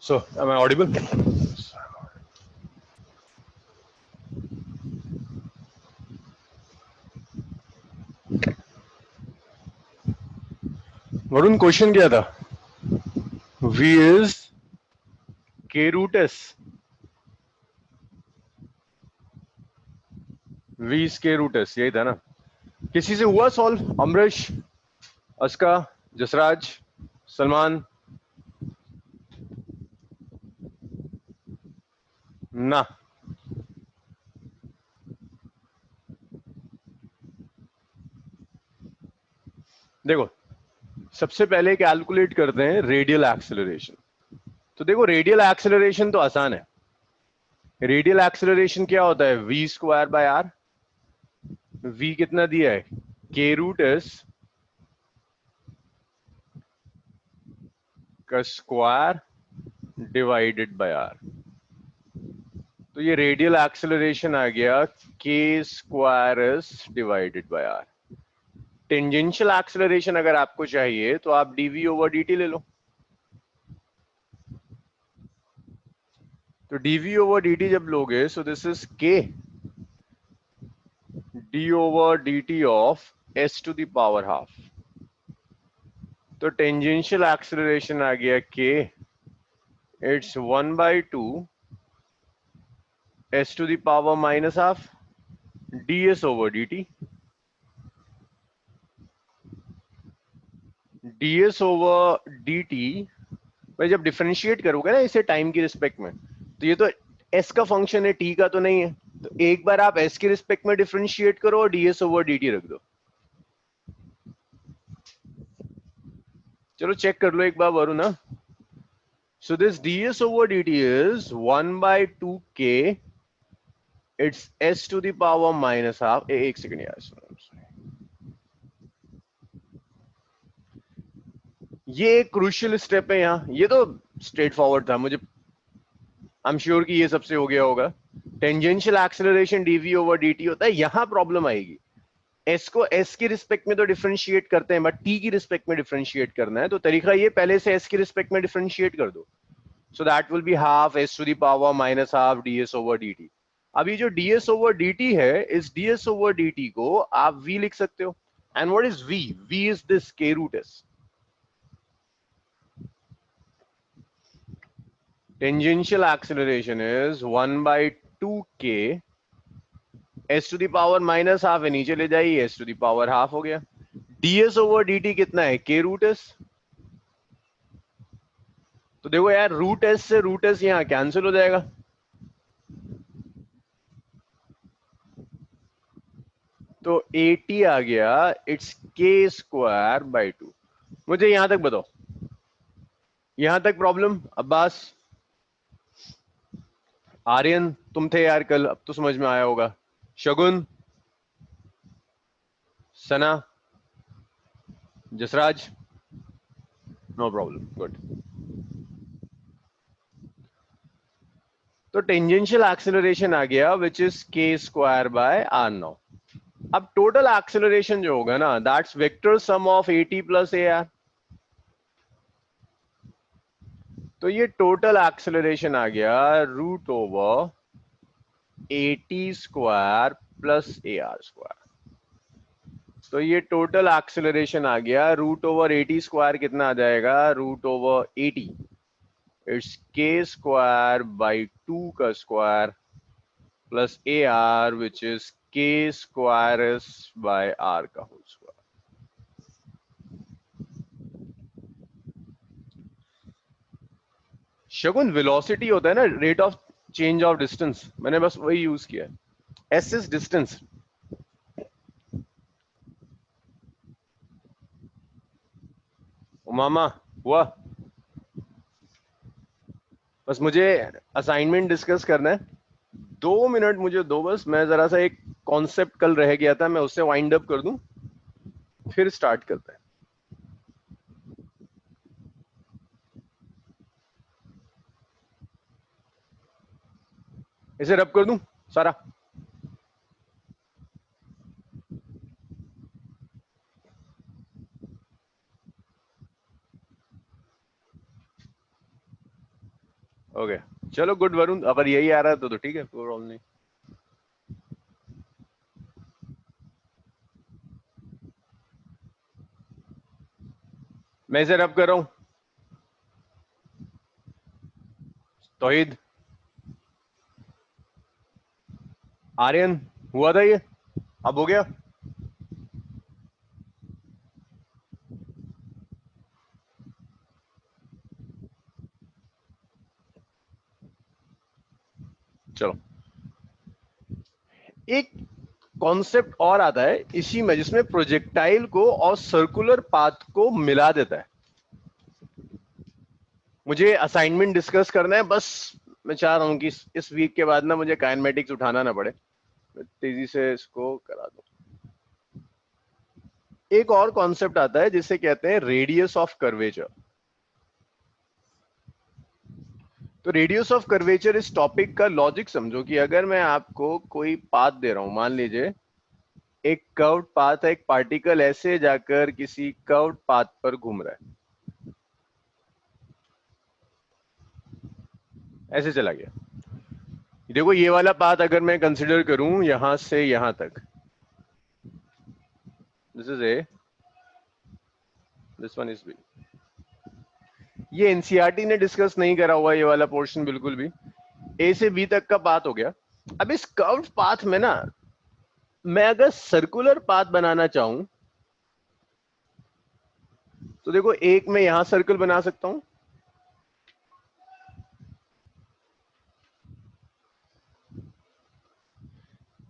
So, am I audible? Varun, question क्या था? V is K root S. V is K root S, यही था ना? किसी से हुआ सॉल्व? अमरीश, अस्का, जसराज, सलमान? ना। देखो, सबसे पहले कैलकुलेट करते हैं रेडियल एक्सेलरेशन। तो देखो, रेडियल एक्सेलरेशन तो आसान है। रेडियल एक्सेलरेशन क्या होता है? v square by R. v कितना दिया है? k रूट एस का स्क्वायर डिवाइडेड बाय आर। तो ये रेडियल एक्सेलरेशन आ गया k square S divided by R. Tangential acceleration अगर आपको चाहिए तो आप dv ओवर dt ले लो। तो dv ओवर dt जब लोगे, so this is k d over dt of s to the power half. तो टेंजेंशियल एक्सेलरेशन आ गया k, it's 1/2 s to the power minus half ds over dt। ds over dt भाई जब differentiate करोगे ना इसे टाइम की respect में, तो ये तो s का फंक्शन है, t का तो नहीं है। तो एक बार आप s की रिस्पेक्ट में डिफरेंशिएट करो और ds ओवर dt रख दो। चलो चेक कर लो एक बार वरुण ना। So this ds over dt is 1/2 k, it's s to the power minus half. एक सेकंड यार, ये एक क्रूशियल स्टेप है यहाँ। ये तो स्ट्रेट फॉरवर्ड था, मुझे आई एम श्योर कि ये सबसे हो गया होगा। Tangential acceleration dv over dt होता है। यहां प्रॉब्लम आएगी, s को s की रिस्पेक्ट में तो डिफरेंशिएट करते हैं, बट t की रिस्पेक्ट में डिफरेंशिएट करना है। तो तरीका ये, पहले से s की रिस्पेक्ट में डिफरेंशिएट कर दो। So that will be half s to the power minus half ds over dt। अब ये जो ds ओवर dt है, इस ds ओवर dt को आप v लिख सकते हो। And what is v? v is this k root s। Tangential acceleration is 1/2 k, s to the power minus half है, नीचे ले जाइए, s to the power half हो गया। ds ओवर dt कितना है? k root s। तो देखो यार, रूट s से रूट s यहां कैंसिल हो जाएगा। तो 80 आ गया, इट्स k स्क्वायर बाय 2। मुझे यहां तक बताओ, यहां तक प्रॉब्लम? अब्बास, आर्यन, तुम थे यार कल, अब तो समझ में आया होगा। Shagun, Sana, Jasraj, no problem, good. तो टेंजेंशियल एक्सेलरेशन आ गया which is k square by R. Now अब टोटल एक्सेलरेशन जो होगा ना, that's vector sum of at plus ar। तो ये टोटल एक्सेलरेशन आ गया root over at square plus ar square. तो ये टोटल एक्सेलरेशन आ गया रूट ओवर at स्क्वायर। कितना आ जाएगा? Root over 80, it's k square by 2 का square plus ar which is k square S by r का होल स्क्वायर। शगुन, वेलोसिटी होता है ना rate of change of distance, मैंने बस वही यूज किया है। s is distance. मामा हुआ? बस मुझे असाइनमेंट डिस्कस करना है, 2 मिनट मुझे दो बस। मैं जरा सा एक कॉन्सेप्ट कल रह गया था, मैं उससे वाइंड अप कर दूं, फिर स्टार्ट करते हैं। इसे रब कर दूं सारा? चलो गुड वरुण, अगर यही आ रहा है तो ठीक है, कोई प्रॉब्लम नहीं। मैं इसे रब कर रहा हूं। तौहीद, आर्यन, हुआ था ये, अब हो गया। चलो, एक कॉन्सेप्ट और आता है इसी में, जिसमें प्रोजेक्टाइल को और सर्कुलर पाथ को मिला देता है। मुझे असाइनमेंट डिस्कस करना है बस। मैं चाह रहा हूं कि इस वीक के बाद ना मुझे काइनेमेटिक्स उठाना ना पड़े, मैं तेजी से इसको करा दूं। एक और कॉन्सेप्ट आता है जिसे कहते हैं रेडियस ऑफ कर्वेचर। तो रेडियस ऑफ कर्वेचर इस टॉपिक का लॉजिक समझो कि अगर मैं आपको कोई पाथ दे रहा हूं, मान लीजिए एक कर्व्ड पाथ है, एक पार्टिकल ऐसे जाकर किसी कर्व्ड पाथ पर घूम रहा है, ऐसे चला गया। देखो ये वाला पाथ अगर मैं कंसिडर करूं यहां से यहां तक, this is A, this one is B. ये एनसीईआरटी ने डिस्कस नहीं करा हुआ ये वाला पोर्शन बिल्कुल भी। ए से बी तक का पाथ हो गया। अब इस कर्व्ड पाथ में ना मैं अगर सर्कुलर पाथ बनाना चाहूं तो देखो, एक मैं यहां सर्कल बना सकता हूं,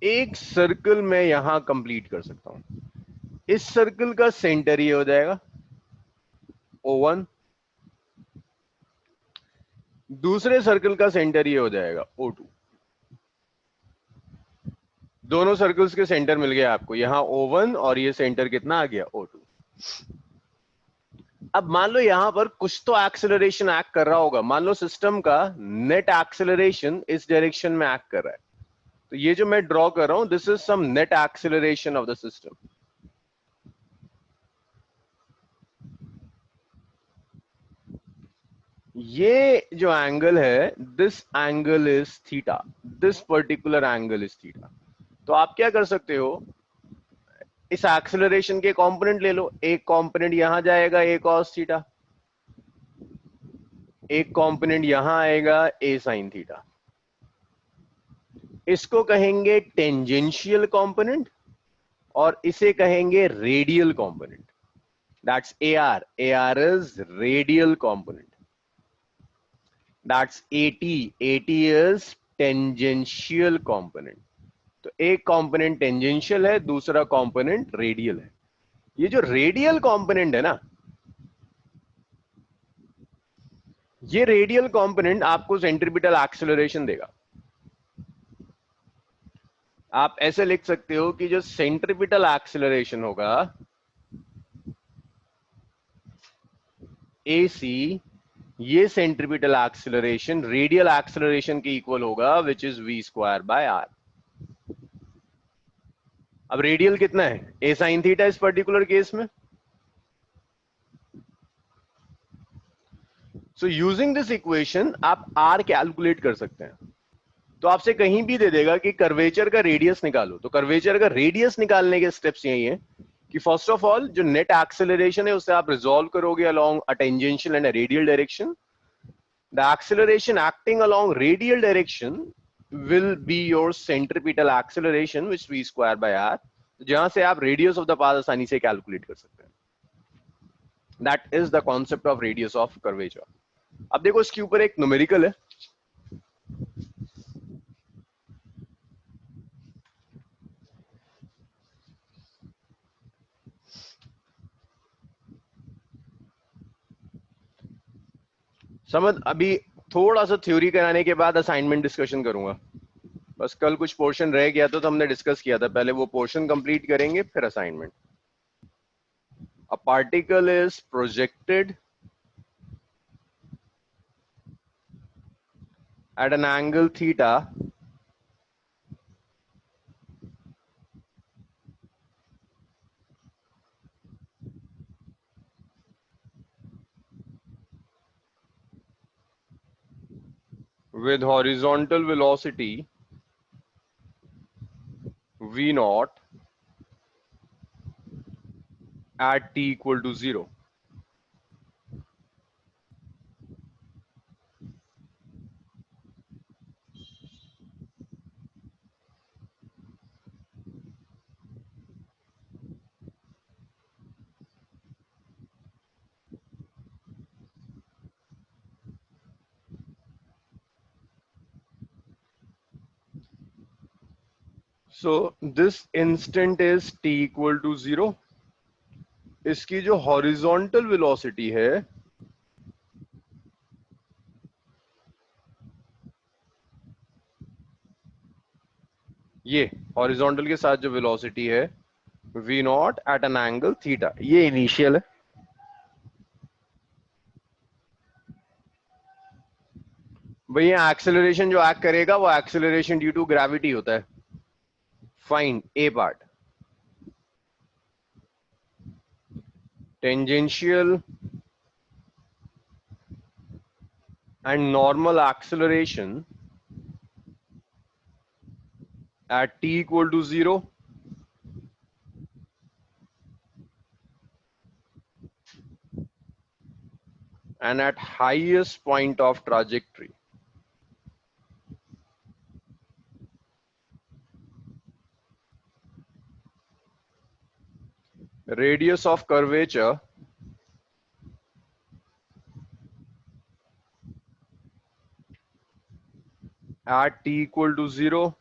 एक सर्कल मैं यहां कंप्लीट कर सकता हूं। इस सर्कल का सेंटर ये हो जाएगा O1, दूसरे सर्कल का सेंटर ये हो जाएगा O2। दोनों सर्कल्स के सेंटर मिल गया आपको, यहां O1 और ये सेंटर कितना आ गया O2। अब मान लो यहां पर कुछ तो एक्सेलरेशन एक्ट कर रहा होगा, मान लो सिस्टम का नेट एक्सेलरेशन इस डायरेक्शन में एक्ट कर रहा है। तो ये जो मैं ड्रॉ कर रहा हूं, this is some net acceleration of the system. ये जो एंगल है, this angle is theta, this particular angle is theta. तो आप क्या कर सकते हो, इस एक्सेलरेशन के कंपोनेंट ले लो, एक कंपोनेंट यहां जाएगा a cos थीटा, एक कंपोनेंट यहां आएगा a sin थीटा। इसको कहेंगे टेंजेंशियल कंपोनेंट और इसे कहेंगे radial component. That's AR, AR is radial component. That's AT is tangential component. तो एक कंपोनेंट टेंजेंशियल है, दूसरा कंपोनेंट रेडियल है। ये जो रेडियल कंपोनेंट है ना, ये रेडियल कंपोनेंट आपको सेंट्रीपिटल एक्सेलरेशन देगा। आप ऐसे लिख सकते हो कि जो सेंट्रीपिटल एक्सेलरेशन होगा AC, ये सेंट्रीपिटल एक्सेलरेशन रेडियल एक्सेलरेशन के इक्वल होगा, विच इज v²/r। अब रेडियल कितना है, a sin थीटा इस पर्टिकुलर केस में। सो यूजिंग दिस इक्वेशन आप r कैलकुलेट कर सकते हैं। तो आपसे कहीं भी दे देगा कि कर्वेचर का रेडियस निकालो, तो कर्वेचर का रेडियस निकालने के स्टेप्स यही है कि फर्स्ट ऑफ ऑल जो नेट एक्सेलरेशन है उसे आप रिजॉल्व करोगे along a tangential and a radial direction. The acceleration acting along radial direction will be your centripetal acceleration which v²/r, जहां से आप रेडियस ऑफ द पाथ आसानी से कैलकुलेट कर सकते हैं। That is the concept of radius of curvature. अब देखो इसके ऊपर एक न्यूमेरिकल है। समझ, अभी थोड़ा सा थ्योरी कराने के बाद असाइनमेंट डिस्कशन करूंगा। बस कल कुछ पोर्शन रह गया तो हमने डिस्कस किया था, पहले वो पोर्शन कंप्लीट करेंगे फिर assignment. A particle is projected at an angle theta with horizontal velocity v naught at t equal to 0. So this instant is t equal to 0. इसकी जो हॉरिजॉन्टल वेलोसिटी है ये हॉरिजॉन्टल के साथ जो वेलोसिटी है v not at an angle theta, ये initial है। भैया एक्सेलरेशन जो एक्ट करेगा वो एक्सेलरेशन ड्यू टू ग्रेविटी होता है। Find A part. Tangential and normal acceleration at t equal to 0 and at highest point of trajectory. Radius of curvature at t equal to 0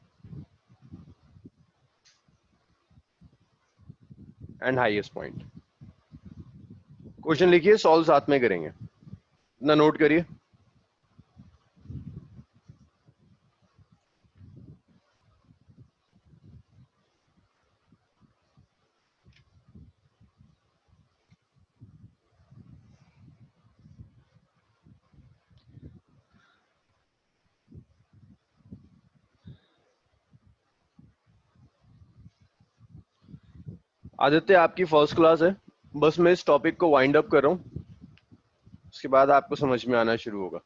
and highest point. Question लिखिए, solve साथ में करेंगे, इतना note करिए। आदित्य आपकी first class है, बस मैं इस टॉपिक को वाइंड अप कर रहा हूं, उसके बाद आपको समझ में आना शुरू होगा।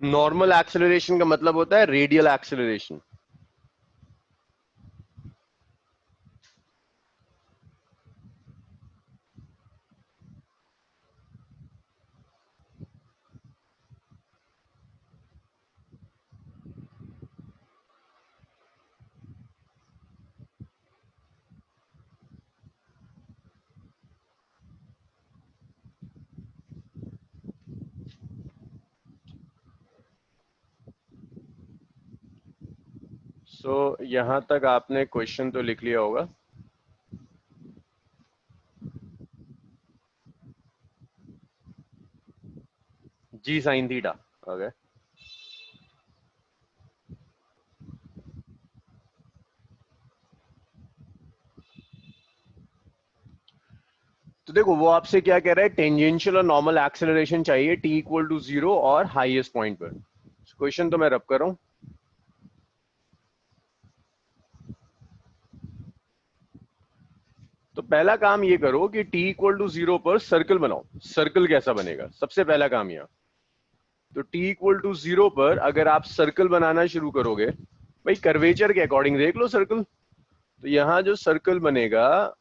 नॉर्मल एक्सेलरेशन का मतलब होता है रेडियल एक्सेलरेशन। सो यहां तक आपने क्वेश्चन तो लिख लिया होगा। जी साइन थीटा, ओके। तो देखो वो आपसे क्या कह रहा है, टेंजेंशियल और नॉर्मल एक्सेलरेशन चाहिए t इक्वल टू 0 और हाईएस्ट पॉइंट पर। क्वेश्चन तो मैं रब कर रहा हूं। तो पहला काम ये करो कि t इक्वल टू 0 पर सर्कल बनाओ। सर्कल कैसा बनेगा, सबसे पहला काम यह। तो t इक्वल टू 0 पर अगर आप सर्कल बनाना शुरू करोगे, भाई कर्वेचर के अकॉर्डिंग देख लो सर्कल। तो यहां जो सर्कल बनेगा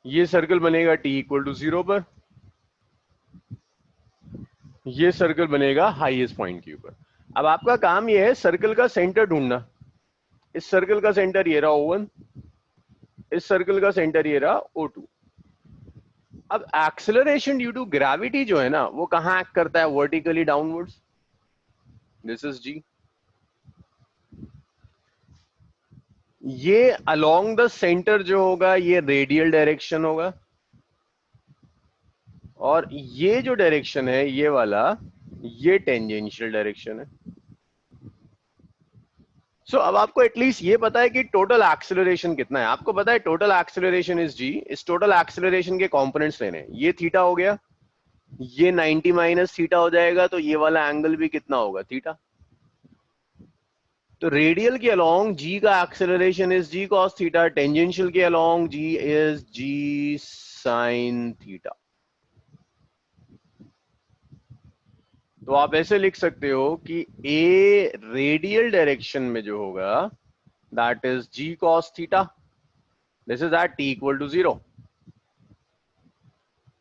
ये सर्कल बनेगा t इक्वल टू 0 पर, ये सर्कल बनेगा हाईएस्ट पॉइंट के ऊपर। अब आपका काम ये है सर्कल का सेंटर ढूंढना। इस सर्कल का सेंटर ये रहा O1, इस सर्कल का सेंटर ये रहा O2। अब एक्सेलरेशन ड्यू टू ग्रेविटी जो है ना, वो कहां एक्ट करता है, vertically downwards. This is G। ये अलोंग द सेंटर जो होगा ये रेडियल डायरेक्शन होगा, और ये जो डायरेक्शन है ये वाला, ये टेंजेंशियल डायरेक्शन है। सो अब आपको एटलीस्ट ये पता है कि टोटल एक्सेलरेशन कितना है। आपको पता है टोटल एक्सेलरेशन इज जी। इस टोटल एक्सेलरेशन के कंपोनेंट्स लेने हैं। ये थीटा हो गया, ये 90 माइनस थीटा हो जाएगा, तो ये वाला एंगल भी कितना होगा, थीटा। तो रेडियल के अलोंग जी का acceleration is ji cos theta, tangential के along g is g sine theta. तो आप ऐसे लिख सकते हो कि ए रेडियल डायरेक्शन में जो होगा that is ji cos theta, this is at T equal to 0,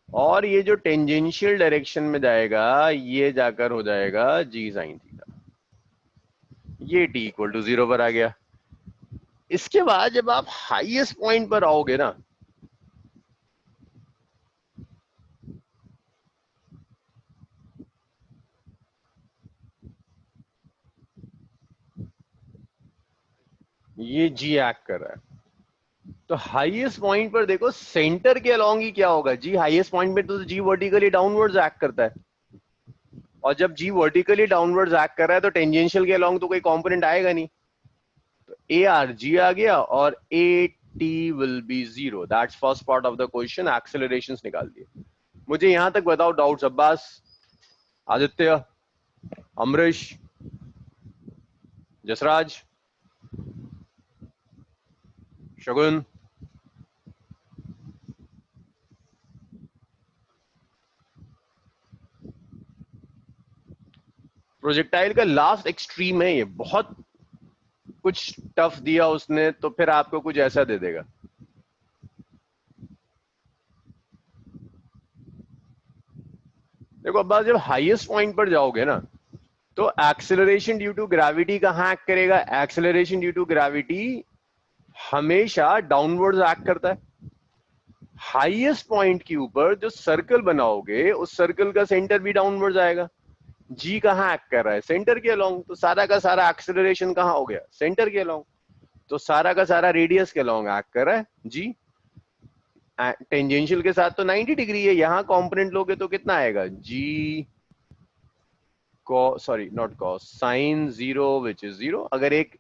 और ये जो टेंजेंशियल डायरेक्शन में जाएगा ये जाकर हो जाएगा जी साइन थीटा। ये टी इक्वल टू 0 पर आ गया। इसके बाद जब आप हाईएस्ट पॉइंट पर आओगे ना, ये जी एक्ट कर रहा है, तो हाईएस्ट पॉइंट पर देखो सेंटर के अलोंग ही क्या होगा, जी हाईएस्ट पॉइंट पे तो जी वर्टिकली डाउनवर्ड्स एक्ट करता है, और जब जी वर्टिकली डाउनवर्ड्स एक्ट कर रहा है तो टेंजेंशियल के अलोंग तो कोई कंपोनेंट आएगा नहीं, तो ए आर जी आ गया और a t will be 0। That's first part of the question, accelerations निकाल दिए। मुझे यहां तक बताओ डाउट्स, अब्बास, आदित्य, अमरीश, जसराज, शगुन। प्रोजेक्टाइल का लास्ट एक्सट्रीम है ये, बहुत कुछ टफ दिया उसने तो फिर आपको कुछ ऐसा दे देगा। देखो अब जब हाईएस्ट पॉइंट पर जाओगे ना, तो एक्सेलरेशन ड्यू टू ग्रेविटी कहां एक्ट करेगा, एक्सेलरेशन ड्यू टू ग्रेविटी हमेशा डाउनवर्ड्स एक्ट करता है। हाईएस्ट पॉइंट के ऊपर जो सर्कल बनाओगे उस सर्कल का सेंटर भी डाउनवर्ड्स आएगा। जी कहां एक्ट कर रहा है, सेंटर के अलोंग, तो सारा का सारा एक्सेलरेशन कहां हो गया, सेंटर के अलोंग, तो सारा का सारा रेडियस के अलोंग एक्ट कर रहा है जी। टेंजेंशियल के साथ तो 90 डिग्री है, यहां कंपोनेंट लोगे तो कितना आएगा, g sorry not cos, sine 0 which is 0। अगर एक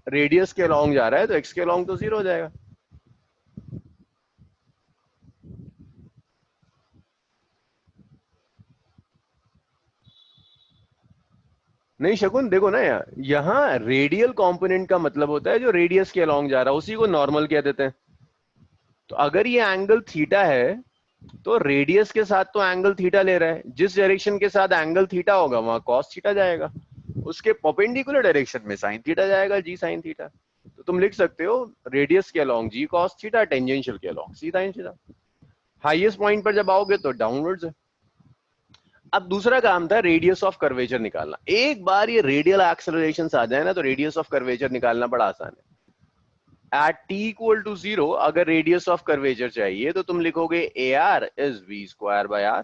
रेडियस के अलोंग जा रहा है तो एक्स के अलोंग तो 0 हो जाएगा। नहीं शकुन देखो ना यार, यहाँ रेडियल कंपोनेंट का मतलब होता है जो रेडियस के अलोंग जा रहा है, उसी को नॉर्मल कह देते हैं। तो अगर ये एंगल थीटा है तो रेडियस के साथ तो एंगल थीटा ले रहा है, जिस डायरेक्शन के साथ एंगल थीटा होगा वहां कॉस थीटा जाएगा, उसके परपेंडिकुलर डायरेक्शन में साइन थीटा जाएगा, जी साइन थीटा। तो तुम लिख सकते हो रेडियस के अलोंग जी कॉस थीटा, टेंजेंशियल के अलोंग सी साइन थीटा। हाईएस्ट पॉइंट पर जब आओगे तो डाउनवर्ड्स है। अब दूसरा काम था रेडियस ऑफ कर्वेचर निकालना। एक बार ये रेडियल एक्सेलरेशन आ जाए ना तो रेडियस ऑफ कर्वेचर निकालना बड़ा आसान है। एट टी इक्वल टू 0 अगर रेडियस ऑफ कर्वेचर चाहिए तो तुम लिखोगे A R is V square by R,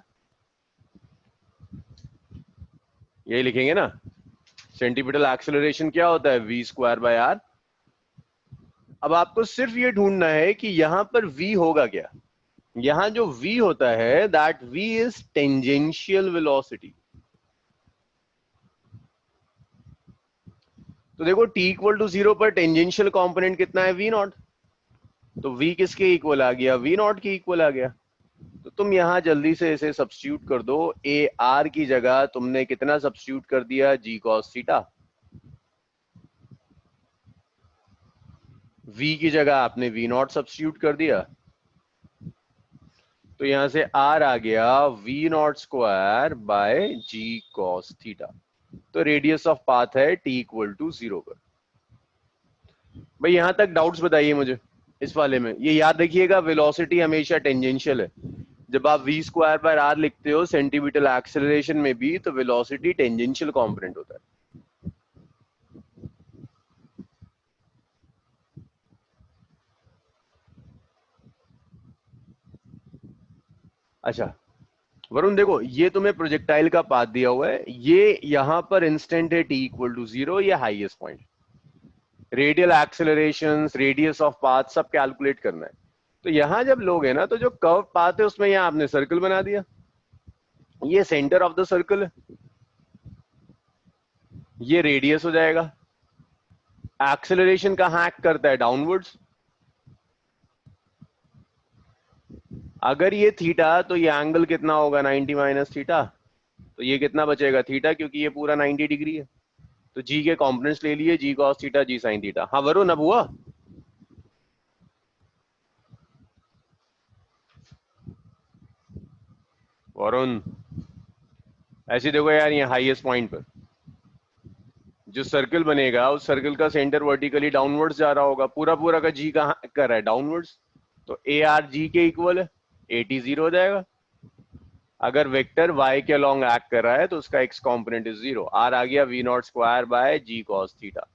यही लिखेंगे ना। सेंटीपिटल एक्सेलरेशन क्या होता है, वी स्क्वायर बाय आर। अब आपको सिर्फ ये ढूंढना है कि यहां पर v होगा क्या। यहां जो v होता है that v is tangential velocity. तो देखो t इक्वल टू 0 पर टेंजेंशियल कंपोनेंट कितना है, v नॉट। तो v किसके इक्वल आ गया, v नॉट के इक्वल आ गया। तो तुम यहां जल्दी से इसे सब्स्टिट्यूट कर दो। ए आर की जगह तुमने कितना सब्स्टिट्यूट कर दिया, जी कॉस थीटा। v की जगह आपने v नॉट सब्स्टिट्यूट कर दिया, तो यहां से r आ गया v not square by ji cos theta. तो रेडियस ऑफ पाथ है t इक्वल टू 0 पर। भाई यहां तक डाउट्स बताइए मुझे इस वाले में। ये याद रखिएगा वेलोसिटी हमेशा टेंजेंशियल है। जब आप v स्क्वायर बाय आर लिखते हो सेंटीमीटर एक्सेलरेशन में भी, तो वेलोसिटी टेंजेंशियल कंपोनेंट होता है। अच्छा वरुण देखो, ये तुम्हें प्रोजेक्टाइल का पाथ दिया हुआ है, ये यहां पर इंस्टेंट है t इक्वल टू 0, ये highest point. Radial accelerations, radius of path सब कैलकुलेट करना है। तो यहां जब लोग है ना, तो जो कर्व पाथ है उसमें यहां आपने सर्कल बना दिया, ये सेंटर ऑफ द सर्कल है, ये रेडियस हो जाएगा। एक्सेलरेशन कहां एक्ट करता है? डाउनवर्ड्स। अगर ये थीटा, तो ये एंगल कितना होगा? 90 माइनस थीटा। तो ये कितना बचेगा? थीटा, क्योंकि ये पूरा 90 डिग्री है। तो जी के कॉम्पोनेंट्स ले लिए, जी कॉस थीटा, जी साइन थीटा। हाँ वरुण, अब हुआ? वरुण ऐसे देखो यार, ये हाईएस्ट पॉइंट पर जो सर्कल बनेगा, उस सर्कल का सेंटर वर्टिकली डाउनवर्ड्स जा रहा होगा, पूरा पूरा का जी कहाँ कर रहा है? डाउनवर्ड्स। तो ए आर जी के इक्वल है, ए टी जीरो हो जाएगा। अगर वेक्टर y के अलोंग एक्ट कर रहा है तो उसका x component is zero. R आ गया v not square by ji cos theta.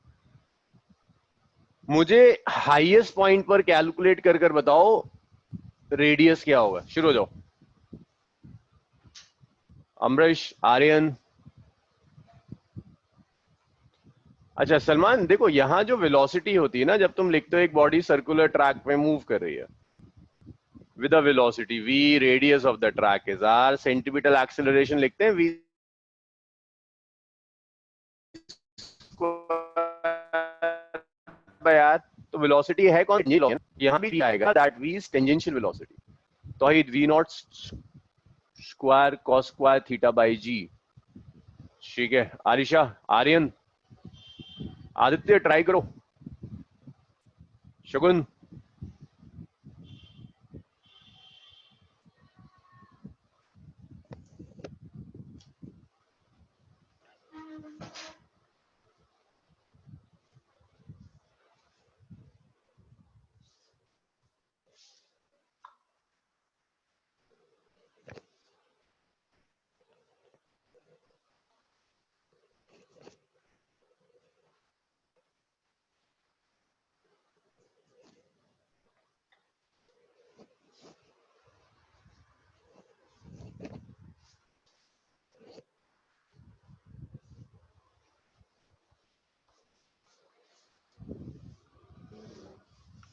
मुझे हाईएस्ट पॉइंट पर कैलकुलेट कर कर बताओ रेडियस क्या होगा। शुरू हो जाओ। अमरीश, आर्यन। अच्छा सलमान, देखो यहां जो वेलोसिटी होती है ना, जब तुम लिखते हो एक बॉडी सर्कुलर ट्रैक पे मूव कर रही है with a velocity v, radius of the track is r, centimetre acceleration लिखते हैं v यार। तो वेलोसिटी है कौन? यहां भी आएगा that v is tangential velocity. तो ही v not square cos square theta by g. ठीक है आरिशा, आर्यन, आदित्य ट्राई करो, शगुन।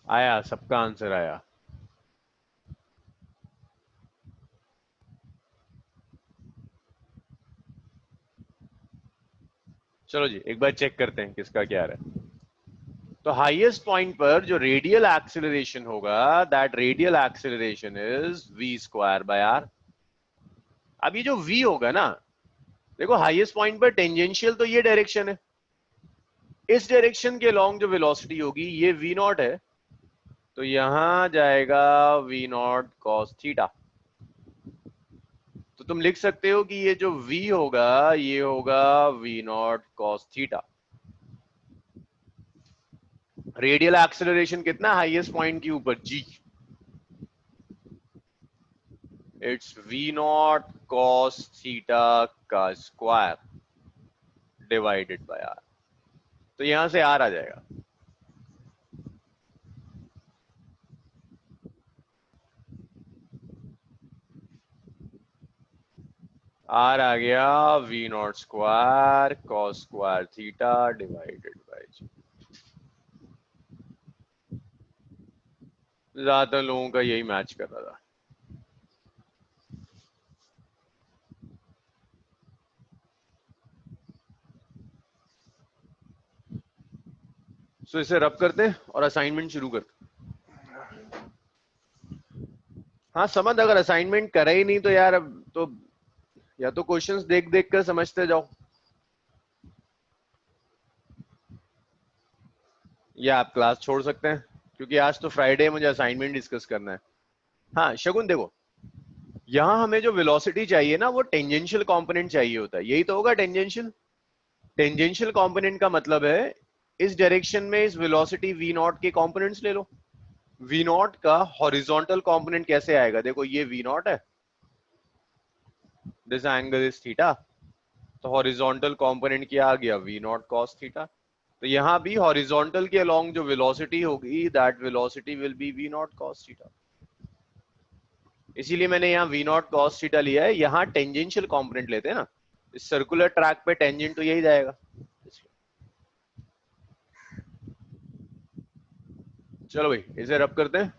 आया, सबका आंसर आया। चलो जी एक बार चेक करते हैं किसका क्या रहा है। तो हाईएस्ट पॉइंट पर जो रेडियल एक्सेलरेशन होगा, that radial acceleration is v square by R. अब ये जो v होगा ना, देखो हाईएस्ट पॉइंट पर टेंजेंशियल तो ये डायरेक्शन है, इस डायरेक्शन के लॉन्ग जो वेलोसिटी होगी ये v नॉट है, तो यहां जाएगा v नॉट कॉस थीटा। तो तुम लिख सकते हो कि ये जो v होगा ये होगा v not cos theta. Radial acceleration कितना? हाईएस्ट पॉइंट के ऊपर g, it's v not cos theta का स्क्वायर डिवाइडेड बाय r। तो यहां से r आ जाएगा। r आ गया v not square cos square theta divided by g। ज्यादातर लोगों का यही मैच कर रहा था। सो इसे रब करते हैं और असाइनमेंट शुरू करते हैं। हाँ समझ, अगर असाइनमेंट करा ही नहीं तो यार अब तो या तो क्वेश्चंस देख देख कर समझते जाओ, या आप क्लास छोड़ सकते हैं, क्योंकि आज तो फ्राइडे है, मुझे असाइनमेंट डिस्कस करना है। हाँ शगुन देखो, यहां हमें जो वेलोसिटी चाहिए ना, वो टेंजेंशियल कंपोनेंट चाहिए होता है, यही तो होगा टेंजेंशियल। टेंजेंशियल कंपोनेंट का मतलब है इस डायरेक्शन में इस वेलोसिटी v नॉट के कंपोनेंट्स ले लो। v नॉट का हॉरिजॉन्टल कंपोनेंट कैसे आएगा? देखो ये v नॉट है, दिस एंगल इज थीटा, तो हॉरिजॉन्टल कंपोनेंट क्या आ गया? v not cos theta. तो यहां भी हॉरिजॉन्टल के अलोंग जो वेलोसिटी होगी, that velocity will be v not cos theta. इसीलिए मैंने यहाँ v नॉट cos थीटा लिया है। यहाँ टेंजेंशियल कंपोनेंट लेते हैं ना, इस सर्कुलर ट्रैक पे टेंजेंट तो यही जाएगा। चलो भाई इसे रब करते हैं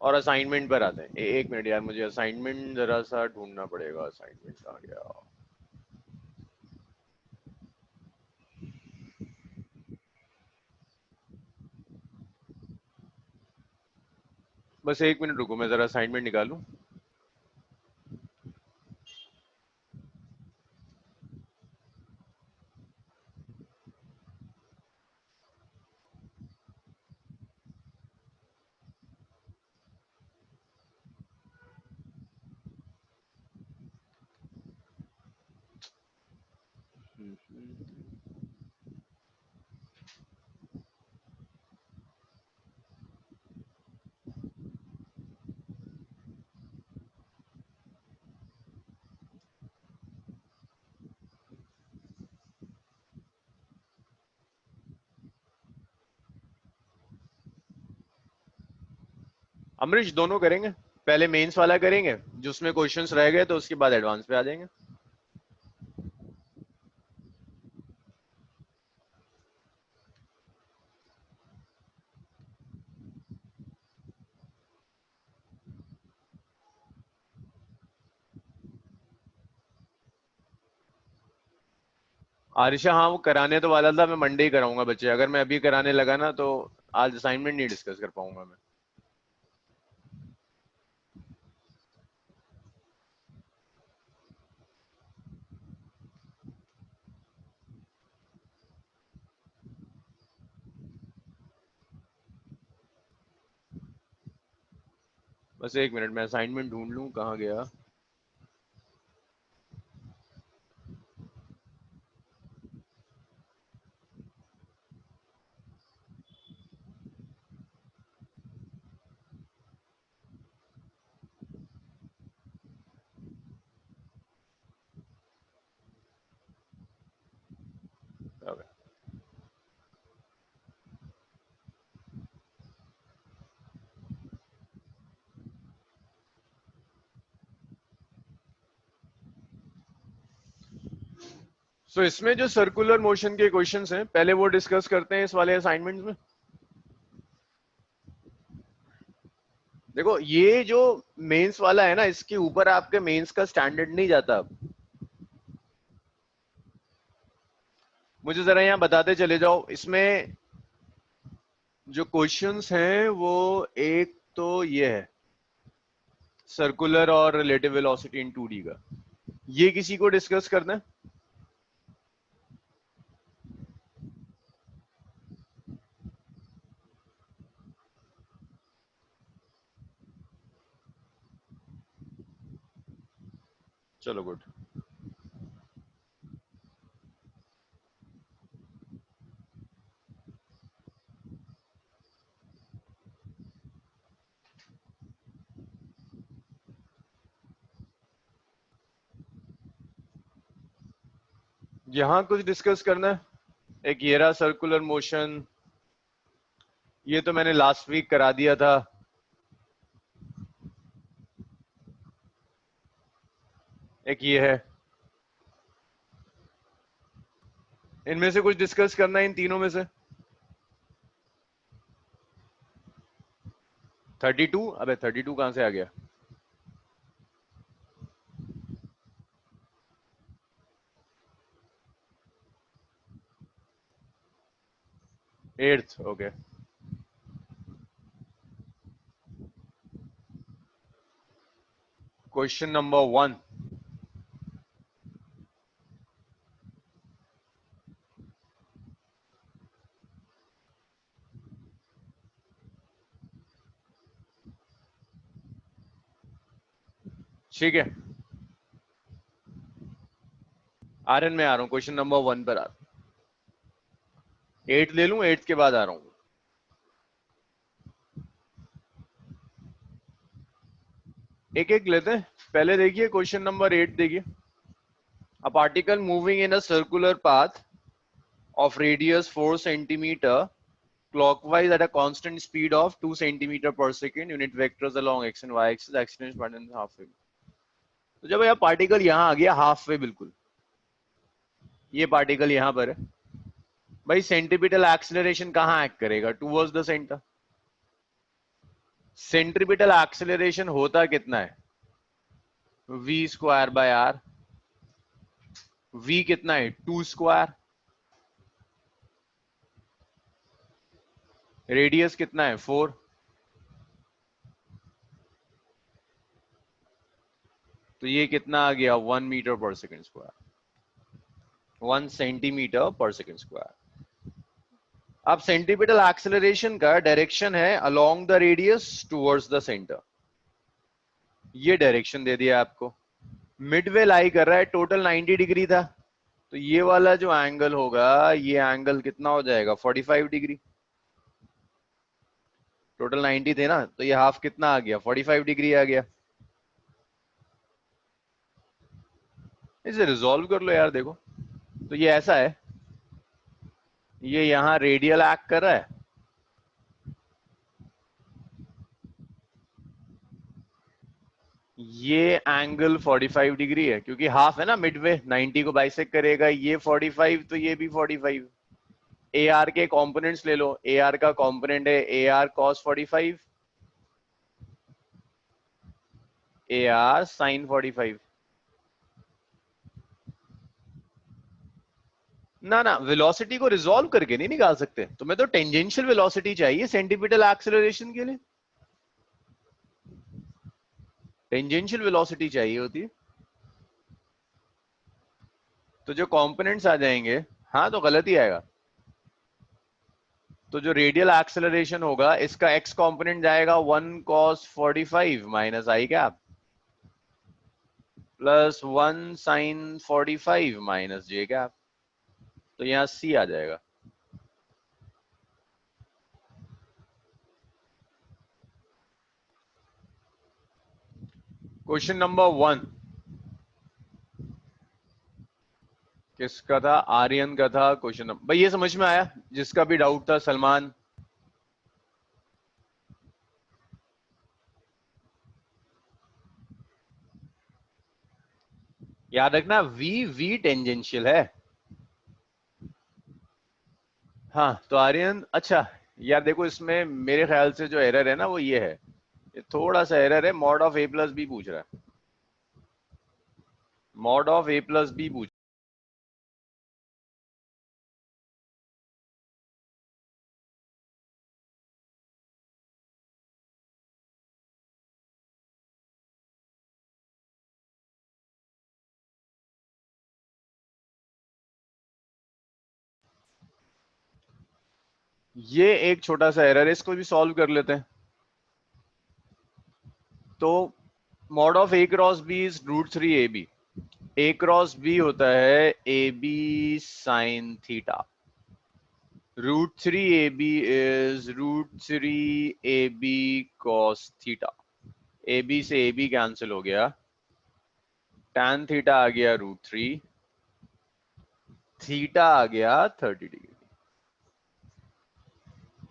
और असाइनमेंट पर आते हैं। एक मिनट यार, मुझे असाइनमेंट जरा सा ढूंढना पड़ेगा। असाइनमेंट कहाँ गया? बस एक मिनट रुको, मैं जरा असाइनमेंट निकालूं। अमरीश दोनों करेंगे? पहले मेंस वाला करेंगे, जिसमें क्वेश्चंस रह गए तो उसके बाद एडवांस पे आ जाएंगे। आरिशा हाँ, वो कराने तो वाला था, मैं मंडे ही कराऊंगा बच्चे। अगर मैं अभी कराने लगा ना तो आज असाइनमेंट नहीं डिस्कस कर पाऊंगा मैं। बस एक मिनट, मैं असाइनमेंट ढूंढ लूं कहाँ गया। Okay. सो इसमें जो सर्कुलर मोशन के क्वेश्चंस हैं, पहले वो डिस्कस करते हैं इस वाले असाइनमेंट में। देखो ये जो मेंस वाला है ना, इसके ऊपर आपके मेंस का स्टैंडर्ड नहीं जाता। मुझे जरा यहाँ बताते चले जाओ। इसमें जो क्वेश्चंस हैं वो एक तो ये है सर्कुलर और रिलेटिव वेलोसिटी इन 2D का। ये किसी को डिस्कस करना है? चलो गुड। यहां कुछ डिस्कस करना है? एक ये रहा सर्कुलर मोशन, ये तो मैंने लास्ट वीक करा दिया था। एक ये है। इनमें से कुछ डिस्कस करना है इन तीनों में से? 32? अबे 32 कहां से आ गया? 8th, okay. Question number 1। ठीक है, आर्यन में आ रहा हूँ, क्वेश्चन नंबर 1 पर आ रहा हूँ। 8 ले लूं, 8 के बाद आ रहा हूँ। एक एक लेते हैं। पहले देखिए क्वेश्चन नंबर 8 देखिए। A particle moving in a circular path of radius 4 centimeter clockwise at a constant speed of 2 centimeter per second, unit vectors along x and y axis, accidents one and half way। तो जब यह particle यहां आ गया half way, बिल्कुल ये particle यहां पर है, भाई सेंट्रीपिटल एक्सेलरेशन कहाँ एक्ट करेगा? Towards the centre. Centripetal acceleration होता कितना है? v²/r। v कितना है? 2²। रेडियस कितना है? 4। तो ये कितना आ गया? 1 metre per second square, 1 centimetre पर सेकेंड स्क्वायर। अब सेंटीपिटल एक्सेलरेशन का डायरेक्शन है along the radius towards the centre. ये डायरेक्शन दे दिया आपको। मिडवे लाई कर रहा है, टोटल 90 डिग्री था, तो ये वाला जो एंगल होगा, ये एंगल कितना हो जाएगा? 45 डिग्री। टोटल 90 थे ना, तो ये हाफ कितना आ गया? 45 डिग्री आ गया। इसे रिजॉल्व कर लो यार, देखो। तो ये ऐसा है, ये यहां रेडियल एक्ट कर रहा है, ये एंगल 45 डिग्री है, क्योंकि हाफ है ना, मिडवे 90 को बाइसेक्ट करेगा, ये 45 तो ये भी 45। ए आर के कंपोनेंट्स ले लो, ए आर का कंपोनेंट है A R cos 45, A R sine 45। ना ना, वेलोसिटी को रिजॉल्व करके नहीं निकाल सकते, तुम्हें तो टेंजेंशियल वेलोसिटी चाहिए सेंटीपिटल एक्सेलरेशन के लिए। टेंजेंशियल वेलोसिटी चाहिए होती है, तो जो कंपोनेंट्स आ जाएंगे, हाँ तो गलत ही आएगा। तो जो रेडियल एक्सेलरेशन होगा, इसका एक्स कंपोनेंट जाएगा 1 cos 45 माइनस आई कैप प्लस 1 sin 45 माइनस जे कैप। तो यहां सी आ जाएगा। क्वेश्चन नंबर 1 किसका था? आर्यन का था क्वेश्चन नंबर। भाई ये समझ में आया? जिसका भी डाउट था, सलमान। याद रखना, वी वी टेंजेंशियल है। हाँ तो आर्यन, अच्छा यार देखो, इसमें मेरे ख्याल से जो एरर है ना, वो ये है, ये थोड़ा सा एरर है। Mod of A plus B पूछ रहा है, mod of A plus B पूछ। ये एक छोटा सा एरर है, इसको भी सॉल्व कर लेते हैं। तो mod of A cross B is √3 AB। A cross B होता है A B sine theta. √3 AB is √3 AB cos theta. A B से ए बी कैंसिल हो गया, tan थीटा आ गया √3, थीटा आ गया 30 डिग्री।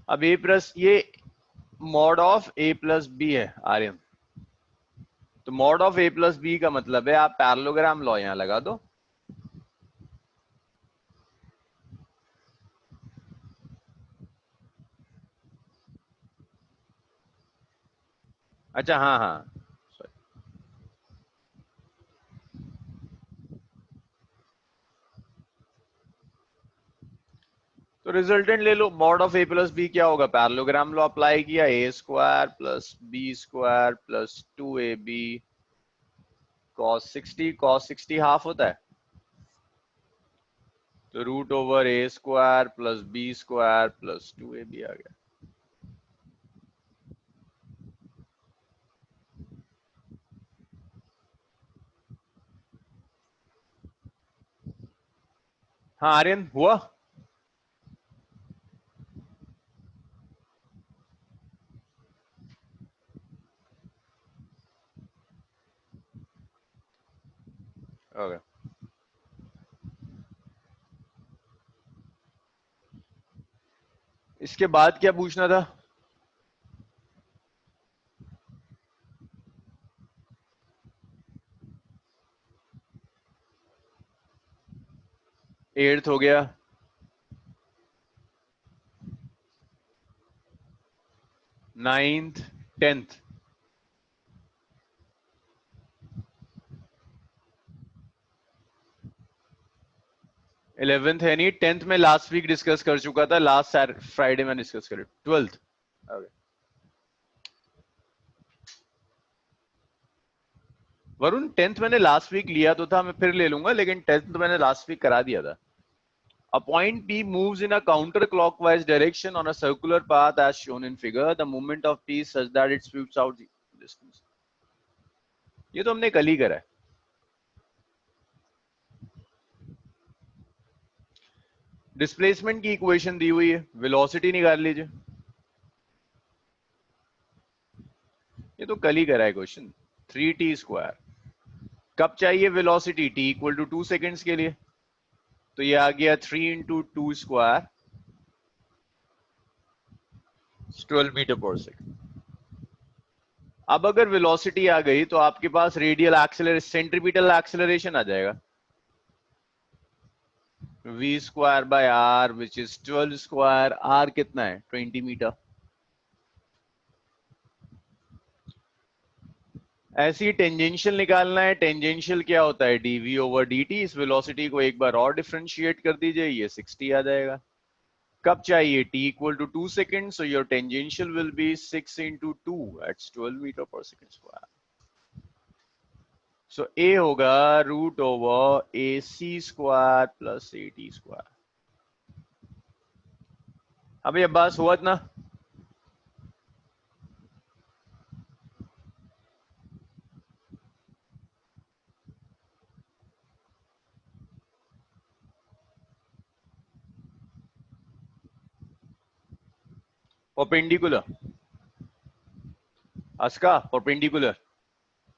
अब ए प्लस, ये mod of A plus B है आर्यन, तो mod of A plus B का मतलब है, आप पैरेललोग्राम लॉ यहां लगा दो। अच्छा हाँ हाँ, तो रिजल्टेंट ले लो। Mod of A plus b क्या होगा? पैरेललोग्राम लॉ अप्लाई किया, A² plus B² plus 2AB cos 60 half होता है, तो √A² plus B² plus 2AB आ गया। हाँ आर्यन हुआ। ओके, इसके बाद क्या पूछना था? एट्थ हो गया, 9th 10th 11th है नहीं, 10th में लास्ट वीक डिस्कस कर चुका था, लास्ट फ्राइडे में डिस्कस कर 12th। वरुण 10th मैंने लास्ट वीक लिया तो था, मैं फिर ले लूंगा, लेकिन 10th तो मैंने लास्ट वीक करा दिया था। A point P moves in a counterclockwise direction on a circular path as shown in figure. The movement of P is such that it sweeps out the distance. ये तो हमने कल ही करा है। डिस्प्लेसमेंट की इक्वेशन दी हुई है, वेलोसिटी निकाल लीजिए। ये तो कल ही करा है क्वेश्चन। 3t²। कब चाहिए velocity? t equal to 2 seconds के लिए, तो ये आ गया 3 × 2², 12 मीटर पर सेकेंड। अब अगर वेलोसिटी आ गई तो आपके पास रेडियल एक्सेलरेशन, सेंट्रीपिटल एक्सेलरेशन आ जाएगा, v²/r विच इज 12²। r कितना है? 20 मीटर। ऐसे ही टेंजेंशियल निकालना है। टेंजेंशियल क्या होता है? dv/dt। इस वेलोसिटी को एक बार और डिफरेंशिएट कर दीजिए, ये 60 आ जाएगा। कब चाहिए? t equal to 2 second, so your tangential will be 6 × 2, that's 12 metre per second square. So a होगा √ac² प्लस at²। अभी अब्बास हुआ ना? परपेंडिकुलर अस्का, perpendicular,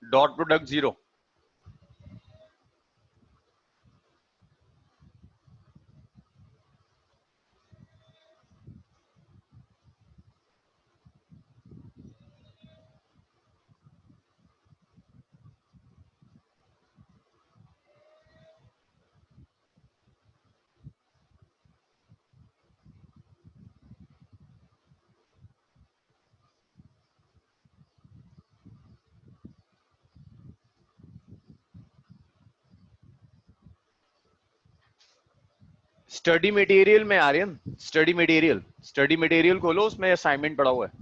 dot product 0। Study material में आर्यन, स्टडी मटेरियल खोलो, उसमें असाइनमेंट पड़ा हुआ है।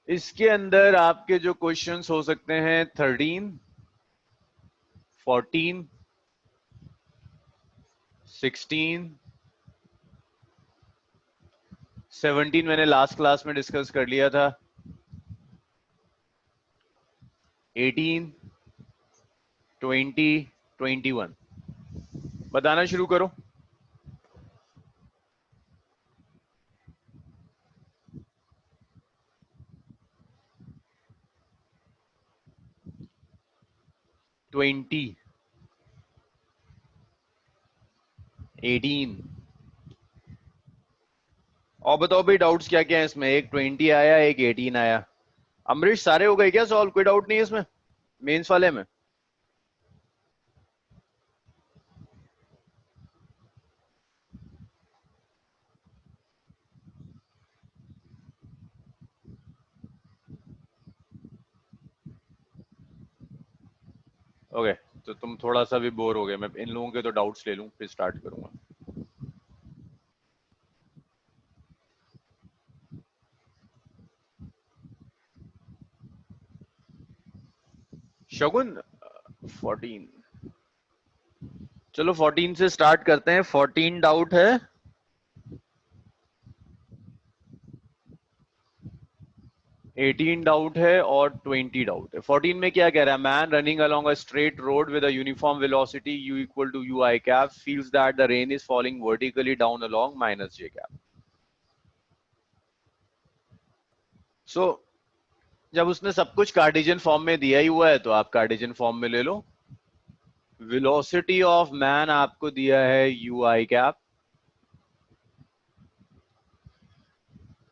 इसके अंदर आपके जो क्वेश्चंस हो सकते हैं 13, 14, 16, 17 मैंने लास्ट क्लास में डिस्कस कर लिया था, 18, 20, 21। बताना शुरू करो। ट्वेंटी, 18। और बताओ भाई डाउट्स क्या क्या है इसमें? एक 20 आया, एक 18 आया। अमरीश सारे हो गए क्या सॉल्व? कोई डाउट नहीं है इसमें मेंस वाले में? ओके, तो तुम थोड़ा सा भी बोर हो गए, मैं इन लोगों के तो डाउट्स ले लूं फिर स्टार्ट करूंगा। शगुन 14, चलो 14 से स्टार्ट करते हैं। 14 डाउट है, 18 डाउट है और 20 डाउट है। 14 में क्या कह रहा है? Man running along a straight road with a uniform velocity u equal to u I cap feels that the rain is falling vertically down along minus j cap. So जब उसने सब कुछ कार्टेशियन फॉर्म में दिया ही हुआ है तो आप कार्टेशियन फॉर्म में ले लो। वेलोसिटी ऑफ मैन आपको दिया है u I कैप,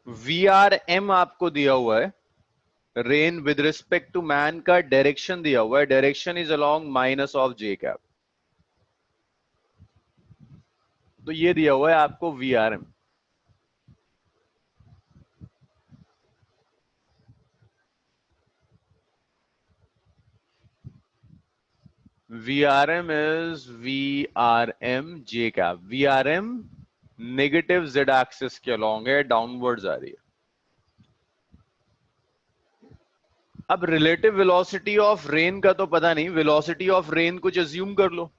VRM आपको दिया हुआ है, rain with respect to man का डायरेक्शन दिया हुआ है, direction is along minus of j cap. तो ये दिया हुआ है आपको VRM। VRM is VRM J cap. VRM negative Z axis के अलॉन्ग है, डाउनवर्ड्स आ रही है। अब रिलेटिव वेलोसिटी ऑफ रेन का तो पता नहीं, वेलोसिटी ऑफ रेन कुछ अज्यूम कर लो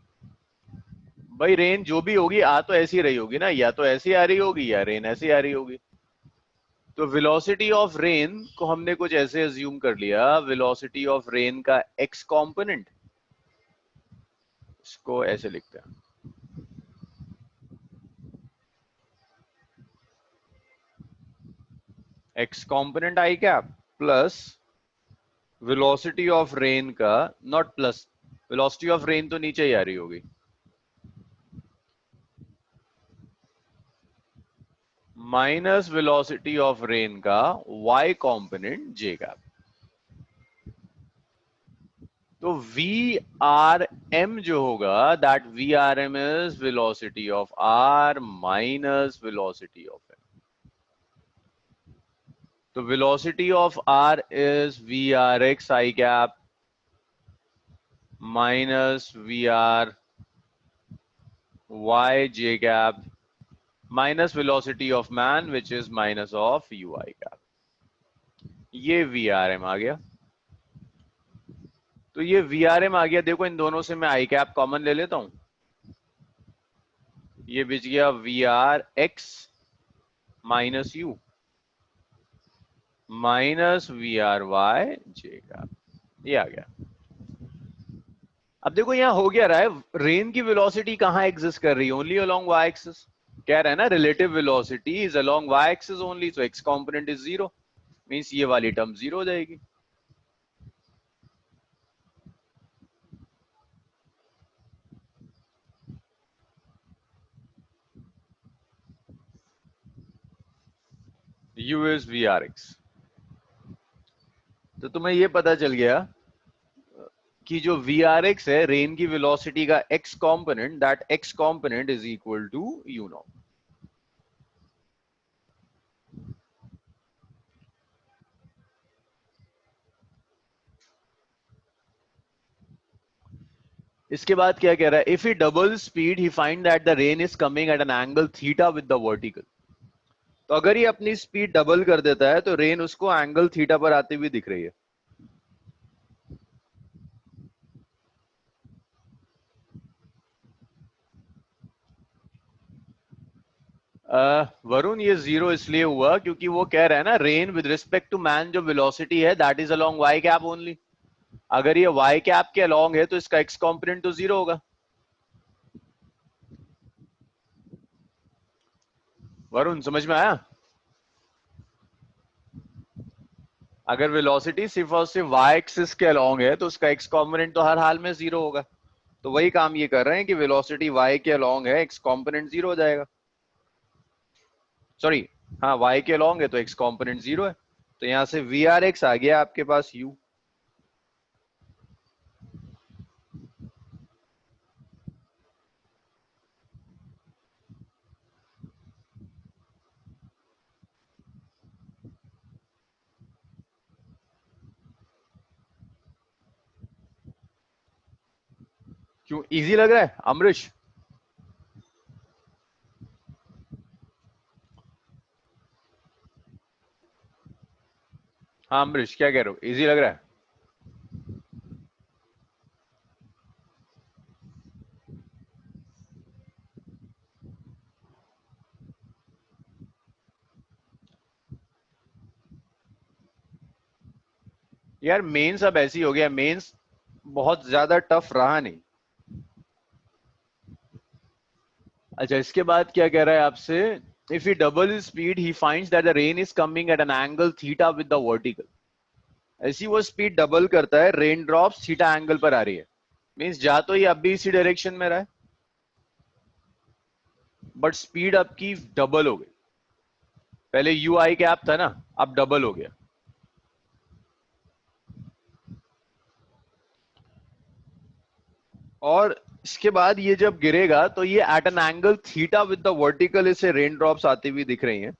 भाई। रेन जो भी होगी आ तो ऐसी रही होगी ना, या तो ऐसी आ रही होगी या रेन ऐसी आ रही होगी। तो वेलोसिटी ऑफ रेन को हमने कुछ ऐसे अज्यूम कर लिया, वेलोसिटी ऑफ रेन का एक्स कंपोनेंट, इसको ऐसे लिखते हैं, x component i cap plus velocity of rain का, not plus, velocity of rain तो नीचे ही आ रही होगी, माइनस वेलोसिटी ऑफ रेन का y कंपोनेंट j कैप। तो वी आर एम जो होगा, that v are m is velocity of r minus velocity of m। तो velocity of r is we are x I cap minus V R y j cap minus velocity of man which is minus of U I cap. ये V are M आ गया। तो ये V are M आ गया। देखो इन दोनों से मैं आई कैप कॉमन ले लेता हूं, ये बच गया V are X minus U minus V R Y J cap, ये आ गया। अब देखो यहां हो गया रहा है, रेन की वेलोसिटी कहां एग्जिस्ट कर रही है, ओनली अलोंग वाई एक्सिस। कह रहा है ना relative velocity is along Y axis only, so X component is zero, means ये वाली टर्म जीरो हो जाएगी। u is we are X. तो तुम्हें ये पता चल गया कि जो वी आर एक्स है रेन की वेलोसिटी का x component, that X component is equal to U not. इसके बाद क्या कह रहा है, if he double speed he find that the rain is coming at an angle theta with the vertical. तो अगर ये अपनी स्पीड डबल कर देता है तो रेन उसको एंगल थीटा पर आती हुई दिख रही है। वरुण ये जीरो इसलिए हुआ क्योंकि वो कह रहा है ना rain with respect to man जो वेलोसिटी है that is along Y cap only. अगर ये वाई कैप के अलोंग है तो इसका एक्स कंपोनेंट तो जीरो होगा। वरुण समझ में आया? अगर वेलोसिटी सिर्फ और सिर्फ वाई एक्सिस के अलोंग है तो उसका एक्स कंपोनेंट तो हर हाल में जीरो होगा। तो वही काम ये कर रहे हैं कि वेलोसिटी वाई के अलोंग है, एक्स कंपोनेंट जीरो हो जाएगा। सॉरी, हाँ y के लॉन्ग है तो x कंपोनेंट जीरो है, तो यहां से वी आर एक्स आ गया आपके पास u। क्यों इजी लग रहा है अमरीश? हाँ अमरीश क्या कह रहे हो, इजी लग रहा है? यार मेंस अब ऐसी हो गया, मेंस बहुत ज्यादा टफ रहा नहीं। अच्छा इसके बाद क्या कह रहा है आपसे, if he double speed he finds that the rain is coming at an angle theta with the vertical. ऐसी वो स्पीड डबल करता है, रेन ड्रॉप्स थीटा एंगल पर आ रही है, मींस जा तो ये अब भी इसी डायरेक्शन में रहा है बट स्पीड अब की डबल हो गई। पहले यू आई कैप था ना, अब डबल हो गया। और इसके बाद ये जब गिरेगा तो ये at an angle theta with the vertical इसे रेन ड्रॉप्स आती हुई दिख रही हैं।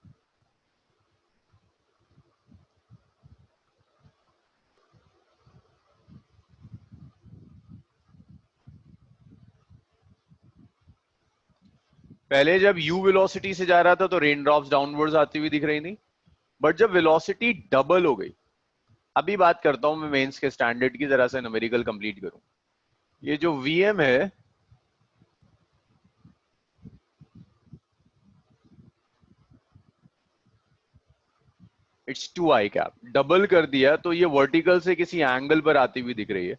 पहले जब u वेलोसिटी से जा रहा था तो रेन ड्रॉप्स डाउनवर्ड्स आती हुई दिख रही थी, बट जब वेलोसिटी डबल हो गई, अभी बात करता हूं मैं मेंस के स्टैंडर्ड की, जरा से न्यूमेरिकल कंप्लीट करूं। ये जो vm है, इट्स 2i कैप, डबल कर दिया तो ये वर्टिकल से किसी एंगल पर आती हुई दिख रही है।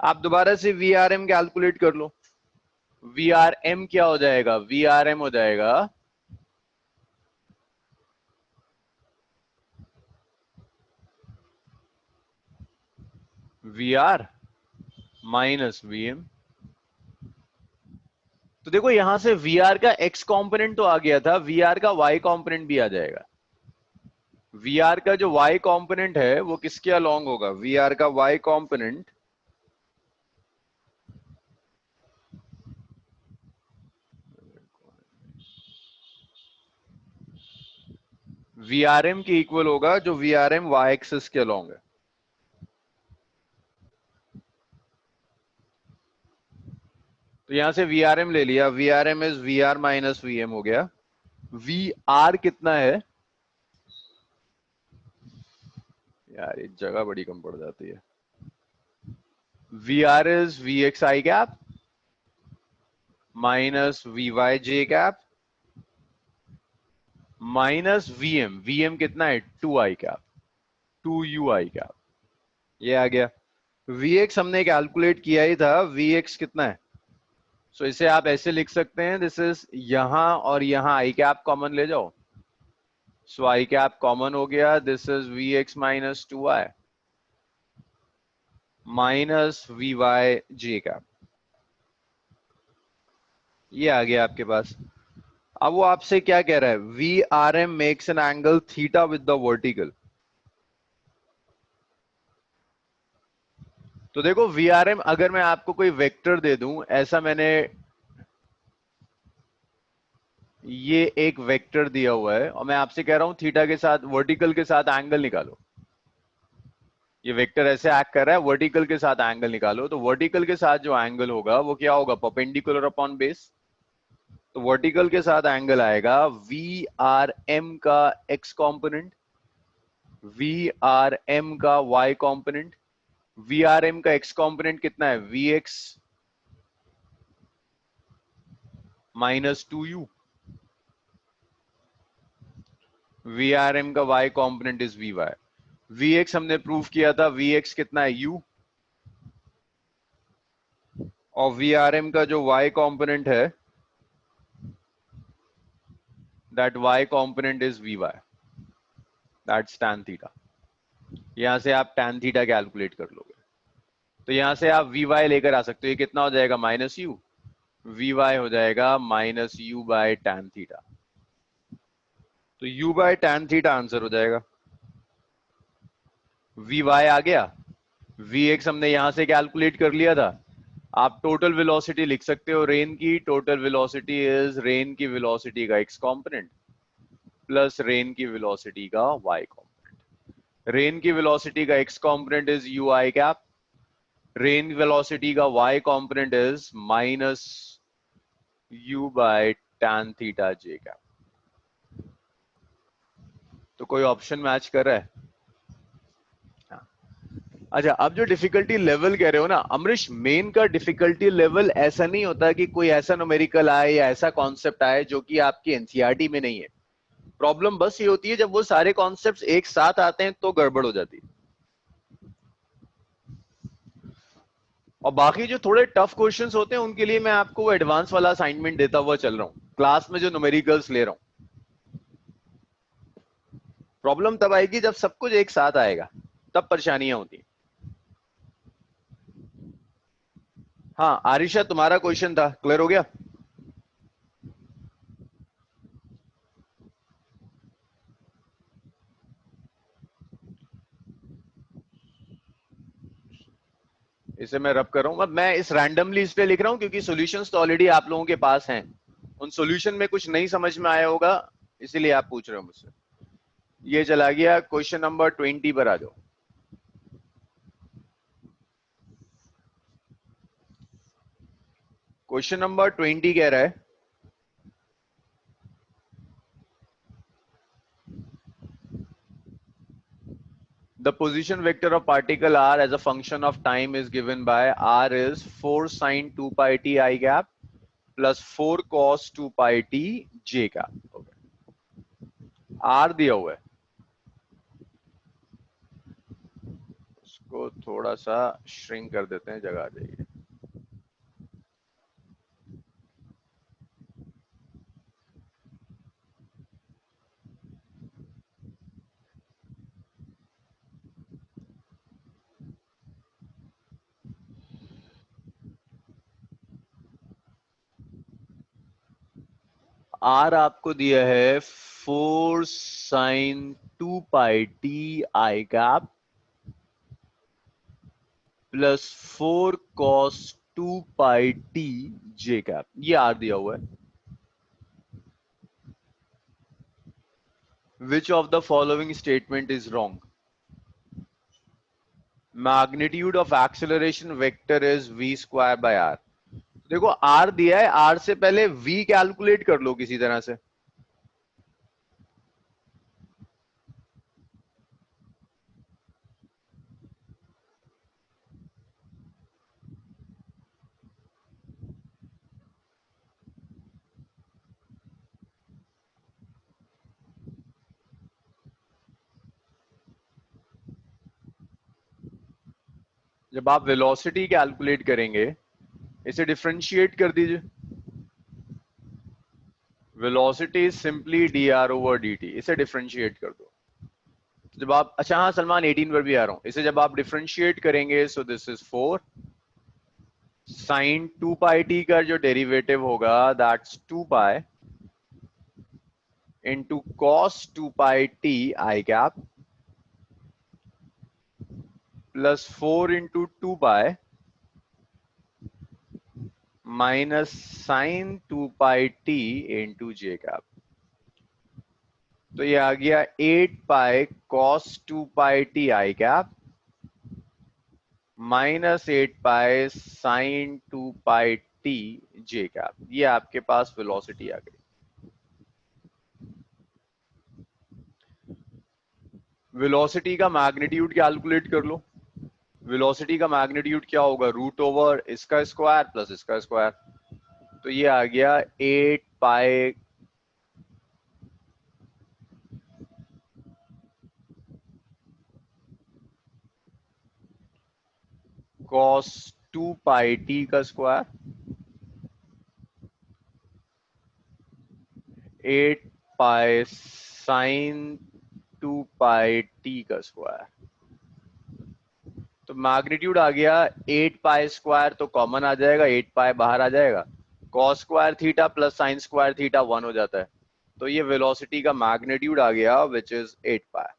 आप दोबारा से VRM कैलकुलेट कर लो। VRM क्या हो जाएगा? VRM हो जाएगा VR माइनस VM। तो देखो यहां से VR का x कंपोनेंट तो आ गया था, VR का y कंपोनेंट भी आ जाएगा। VR का जो y कंपोनेंट है वो किसके अलोंग होगा? VR का y कंपोनेंट VRM के इक्वल होगा, जो VRM y एक्सिस के अलोंग है। तो यहां से VRM ले लिया, VRM is VR minus VM हो गया। VR कितना है यार, ये जगह बड़ी कम पड़ जाती है। VR is VXI cap minus VYJ cap minus VM कितना है? 2i cap, 2UI cap. ये आ गया। Vx हमने कैलकुलेट किया ही था, Vx कितना है? सो इसे आप ऐसे लिख सकते हैं, दिस इज यहां और यहां आई कैप कॉमन ले जाओ, सो आई कैप कॉमन हो गया, this is Vx minus 2i minus VYJ cap. ये आ गया आपके पास। अब वो आपसे क्या कह रहा है? VRM makes an angle theta with the vertical. तो देखो VRM, अगर मैं आपको कोई वेक्टर दे दूं, ऐसा मैंने ये एक वेक्टर दिया हुआ है और मैं आपसे कह रहा हूं थीटा के साथ, वर्टिकल के साथ एंगल निकालो। ये वेक्टर ऐसे एक्ट कर रहा है, वर्टिकल के साथ एंगल निकालो। तो वर्टिकल के साथ जो एंगल होगा वो क्या होगा? Perpendicular upon base. तो वर्टिकल के साथ एंगल आएगा VRM का x कंपोनेंट, VRM का y कंपोनेंट। VRM का x कंपोनेंट कितना है? Vx minus 2u। VRM का y component is Vy। Vx हमने प्रूव किया था, Vx कितना है? u। और VRM का जो y कंपोनेंट है, that y component is Vy, that's tan theta. यहां से आप tan थीटा कैलकुलेट कर लोगे। तो यहां से आप Vy लेकर आ सकते हो। ये कितना हो जाएगा? Minus you. Vy हो जाएगा minus U by tan theta. तो u by tan theta answer हो जाएगा। Vy आ गया। Vx हमने यहां से कैलकुलेट कर लिया था। आप टोटल वेलोसिटी लिख सकते हो रेन की। टोटल वेलोसिटी इज रेन की वेलोसिटी का x कंपोनेंट प्लस रेन की वेलोसिटी का y कंपोनेंट। रेन की वेलोसिटी का x component is ui cap, rain velocity का y component is minus u by tan theta j cap. तो कोई option match कर रहा है? हाँ। अच्छा, अब जो डिफिकल्टी लेवल कह रहे हो ना अमरीश, मेन का डिफिकल्टी लेवल ऐसा नहीं होता कि कोई ऐसा न्यूमेरिकल आए या ऐसा कॉन्सेप्ट आए जो कि आपकी एनसीईआरटी में नहीं है। प्रॉब्लम बस ये होती है जब वो सारे कॉन्सेप्ट्स एक साथ आते हैं तो गड़बड़ हो जाती है। और बाकी जो थोड़े टफ क्वेश्चंस होते हैं उनके लिए मैं आपको वो एडवांस वाला असाइनमेंट देता हुआ चल रहा हूँ क्लास में, जो न्यूमेरिकल्स ले रहा हूँ। प्रॉब्लम तब आएगी जब सब कुछ एक साथ आएगा, तब परेशानियां होती हैं। हाँ आरिशा, तुम्हारा क्वेश्चन था, क्लियर हो गया? इसे मैं रब कर रहा हूं। अब मैं इस रैंडमली इसलिए लिख रहा हूं क्योंकि सॉल्यूशंस तो ऑलरेडी आप लोगों के पास हैं। उन सॉल्यूशन में कुछ नहीं समझ में आया होगा, इसीलिए आप पूछ रहे हो मुझसे। ये चला गया। क्वेश्चन नंबर 20 पर आ जाओ। क्वेश्चन नंबर 20 कह रहा है The position vector of particle r as a function of time is given by r is 4 sin 2 pi t I gap plus 4 cos 2 pi t j gap. r दिया हुआ है, उसको थोड़ा सा श्रिंक कर देते हैं, जगह आ जाएगी. आर आपको दिया है 4 sine 2 pi T I cap plus 4 cos 2 pi T J cap. ये आर दिया हुआ है. Which of the following statement is wrong? Magnitude of acceleration vector is v square by R. देखो आर दिया है, आर से पहले v कैलकुलेट कर लो किसी तरह से. जब आप वेलोसिटी कैलकुलेट करेंगे, इसे डिफरेंशिएट कर दीजिए. Velocity is simply D R over D T. इसे डिफरेंशिएट कर दो. जब आप, अच्छा हाँ सलमान 18 पर भी आ रहा हूं. इसे जब आप डिफरेंशिएट करेंगे, so this is 4 sine 2 pi T का जो डेरिवेटिव होगा that's 2 pi into cos 2 pi T I cap plus 4 into 2 pi minus sine 2 pi T into J cap. तो ये आ गया 8 pi cos 2 pi T I cap minus 8 pi sine 2 pi T J cap. ये आपके पास velocity आ गई. Velocity का magnitude calculate कर लो. Velocity का मैग्नीट्यूड क्या होगा? रूट ओवर इसका स्क्वायर प्लस इसका स्क्वायर. तो ये आ गया 8 पाई कॉस 2 पाई टी का square 8 pi sine 2 pi T का स्क्वायर. तो मैग्नीट्यूड आ गया 8 पाई स्क्वायर, तो कॉमन आ जाएगा, 8 पाई बाहर आ जाएगा. Cos square theta plus sign square theta 1 हो जाता है. तो ये वेलोसिटी का मैग्नीट्यूड आ गया विच इज 8 पाई.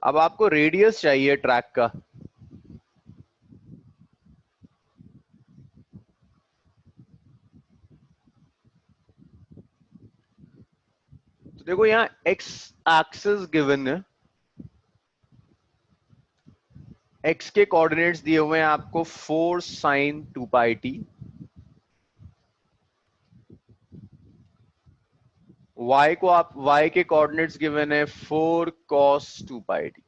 अब आपको रेडियस चाहिए ट्रैक का. तो देखो यहां एक्स एक्सिस गिवन है, एक्स के कोऑर्डिनेट्स दिए हुए हैं आपको 4 साइन 2 पाई टी. y को आप y के कोऑर्डिनेट्स गिवन है 4 cos 2 पाई टी.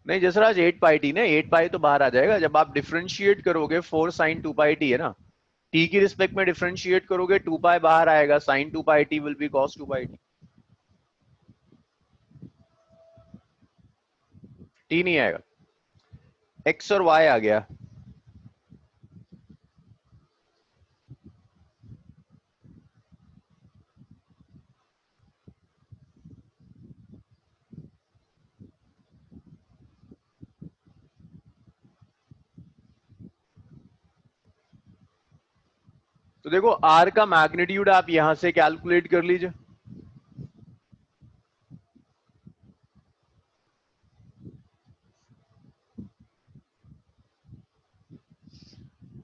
नहीं जसराज 8 पाई टी ना, 8 पाई तो बाहर आ जाएगा. जब आप डिफरेंशिएट करोगे 4 साइन 2 पाई टी है ना, टी की रिस्पेक्ट में डिफरेंशिएट करोगे 2 पाई बाहर आएगा, sine 2 pi T will be cos 2 pi T. T नहीं आएगा, एक्स और वाई आ गया. तो देखो आर का मैग्नीट्यूड आप यहां से कैलकुलेट कर लीजिए.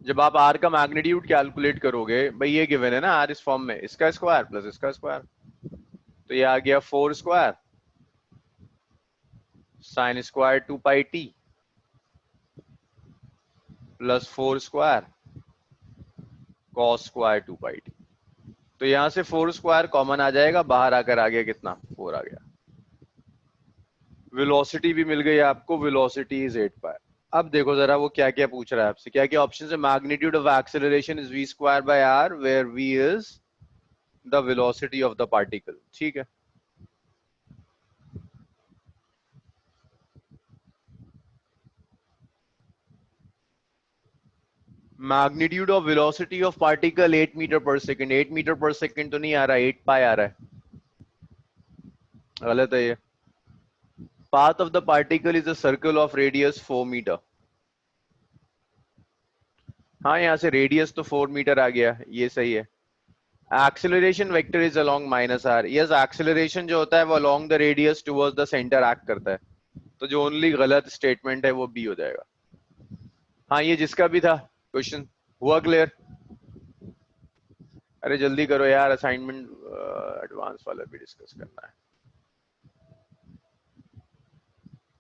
जब आप आर का मैग्नीट्यूड कैलकुलेट करोगे, भाई ये गिवन है ना आर इस फॉर्म में, इसका स्क्वायर प्लस इसका स्क्वायर. तो ये आ गया 4 square sine square 2 pi t plus 4 square cos square 2 pi t. तो यहां से 4 स्क्वायर कॉमन आ जाएगा, बाहर आकर आ गया कितना, 4 आ गया। वेलोसिटी भी मिल गई आपको, वेलोसिटी इज 8 पाई। अब देखो जरा वो क्या क्या पूछ रहा है आपसे, क्या क्या ऑप्शन है। Magnitude of acceleration is v square by r, where v is the velocity of the particle. ठीक है, magnitude of velocity of particle 8 metre per second. 8 metre per second तो नहीं आ रहा, 8 पाई आ रहा है, गलत है ये। Path of the particle is a circle of radius 4 metre. हाँ, यहां से रेडियस तो 4 मीटर आ गया, ये सही है। Acceleration vector is along minus R. Yes, acceleration जो होता है वो along the radius towards the centre act करता है। तो जो ओनली गलत स्टेटमेंट है वो बी हो जाएगा। हाँ, ये जिसका भी था क्वेश्चन हुआ क्लियर। अरे जल्दी करो यार, असाइनमेंट एडवांस वाला भी डिस्कस करना है।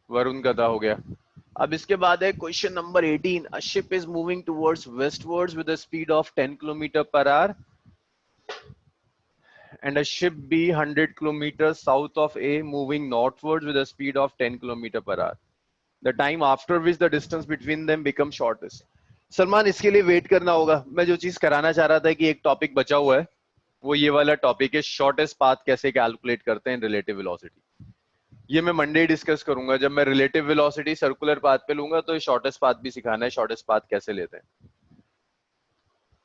वरुण का था, हो गया। अब इसके बाद है question number 18। A ship is moving towards westwards with a speed of 10 kilometre per hour and a ship B 100 kilometers south of A moving northwards with a speed of 10 kilometer per hour. The time after which the distance between them becomes shortest. Salman, इसके लिए wait करना होगा। मैं जो चीज कराना चाह रहा था कि एक टॉपिक बचा हुआ है, वो ये वाला टॉपिक है, शॉर्टेस्ट पाथ कैसे कैलकुलेट करते हैं रिलेटिव वेलोसिटी। ये मैं मंडे डिस्कस करूंगा। जब मैं रिलेटिव वेलोसिटी सर्कुलर पाथ पे लूंगा तो शॉर्टेस्ट पाथ भी सिखाना है, शॉर्टेस्ट पाथ कैसे लेते हैं।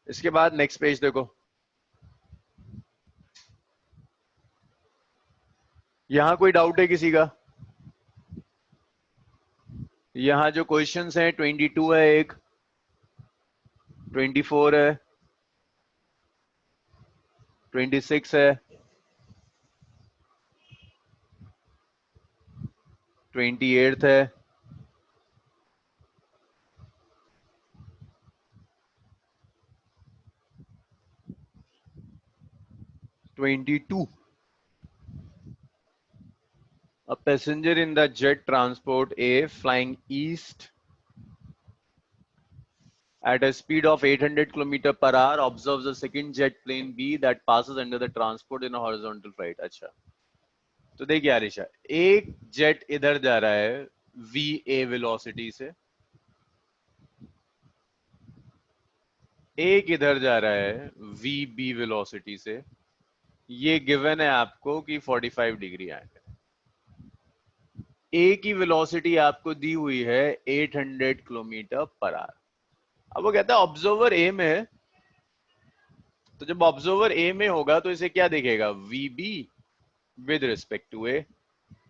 इसके बाद नेक्स्ट पेज देखो, यहां कोई डाउट है किसी का? यहां जो क्वेश्चंस हैं 22 है, एक 24 है, 26 है, 28 है, 22। A passenger in the jet transport A flying east at a speed of 800 km per hour observes a second jet plane B that passes under the transport in a horizontal flight। अच्छा, तो देखिए आरिशा, एक jet इधर जा रहा है V ए velocity से, एक इधर जा रहा है वी बी वेलोसिटी से। ये गिवन है आपको कि 45 डिग्री एंगल। ए की वेलोसिटी आपको दी हुई है 800 किलोमीटर पर आवर। अब वो कहता है ऑब्जर्वर ए में है, तो जब ऑब्जर्वर ए में होगा तो इसे क्या दिखेगा, v b with respect to a.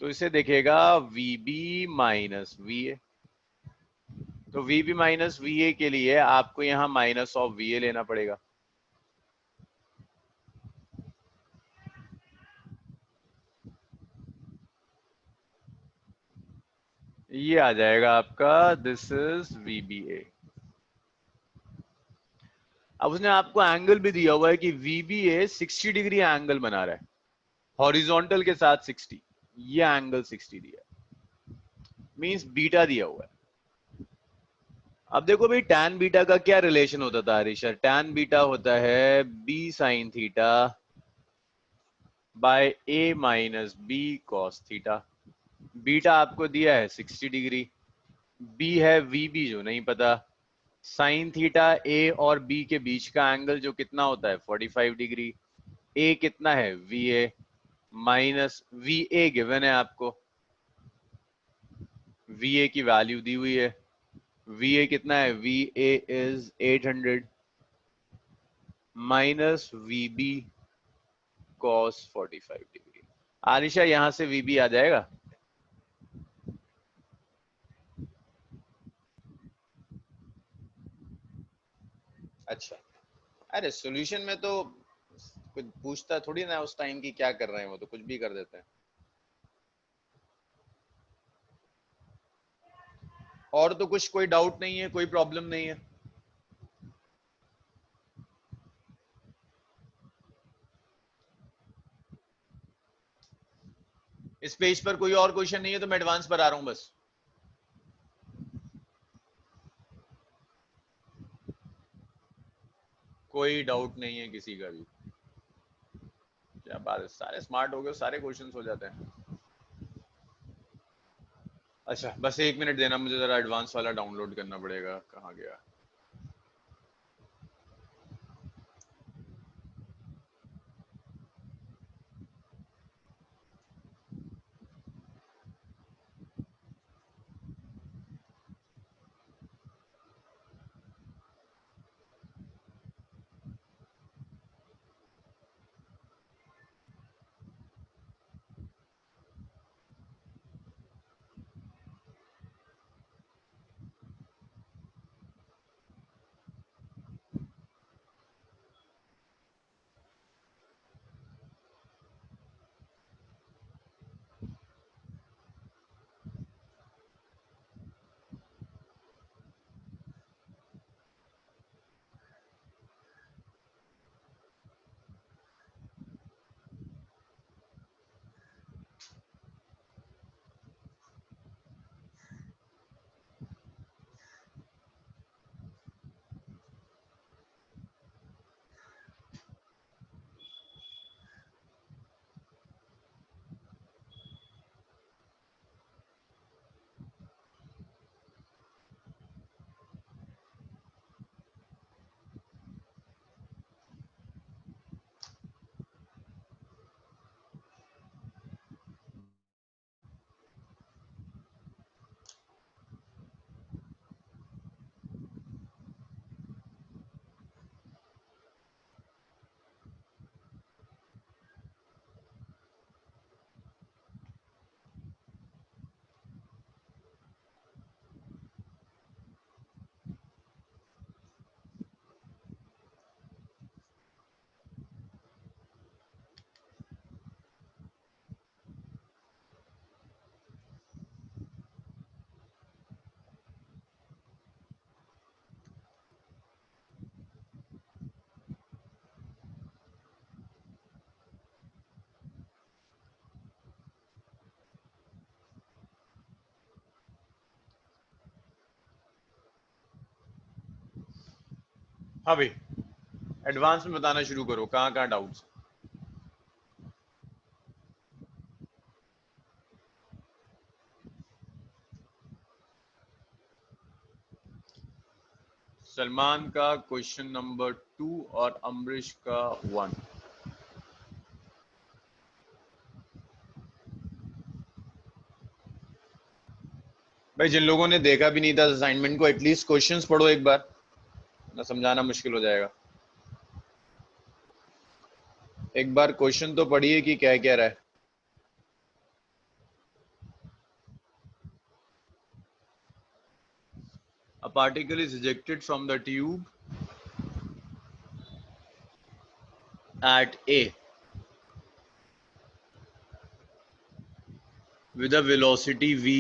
तो इसे दिखेगा v b minus v a. तो v b minus v a के लिए आपको यहां माइनस ऑफ वी ए लेना पड़ेगा। ये आ जाएगा आपका, this is V B A. अब उसने आपको एंगल भी दिया हुआ है कि V B A 60 degree angle बना रहा है हॉरिजॉन्टल के साथ 60। ये एंगल 60 दिया है, मींस बीटा दिया हुआ है। अब देखो भाई, टैन बीटा का क्या रिलेशन होता था हरीशर? टैन बीटा होता है B sine theta by A minus B cos theta. Beta आपको दिया है 60 डिग्री, बी है वी बी जो नहीं पता, साइन थीटा ए और बी के बीच का एंगल जो कितना होता है 45 डिग्री, ए कितना है वी ए माइनस वी ए गिवन है आपको, वी ए की वैल्यू दी हुई है। वी ए कितना है, V A is 800 minus V B cos 45 degree. Alisha, यहां से वी बी आ जाएगा। अच्छा, अरे सॉल्यूशन में तो कुछ पूछता थोड़ी ना उस टाइम की क्या कर रहे हैं, वो तो कुछ भी कर देते हैं। और तो कुछ कोई डाउट नहीं है, कोई प्रॉब्लम नहीं है। इस पेज पर कोई और क्वेश्चन नहीं है तो मैं एडवांस पर आ रहा हूं बस। कोई डाउट नहीं है किसी का भी। क्या बात है, सारे स्मार्ट हो गए, सारे क्वेश्चंस हो जाते हैं। अच्छा बस 1 मिनट देना मुझे, जरा एडवांस वाला डाउनलोड करना पड़ेगा, कहाँ गया। हाँ भाई, एडवांस में बताना शुरू करो, कहाँ कहाँ डाउट्स। सलमान का क्वेश्चन नंबर 2 और अमरीश का 1। भाई जिन लोगों ने देखा भी नहीं था असाइनमेंट को, एटलीस्ट क्वेश्चंस पढ़ो एक बार, ना समझाना मुश्किल हो जाएगा। एक बार क्वेश्चन तो पढ़िए कि क्या कह रहा है। A particle is ejected from the tube at A with a velocity v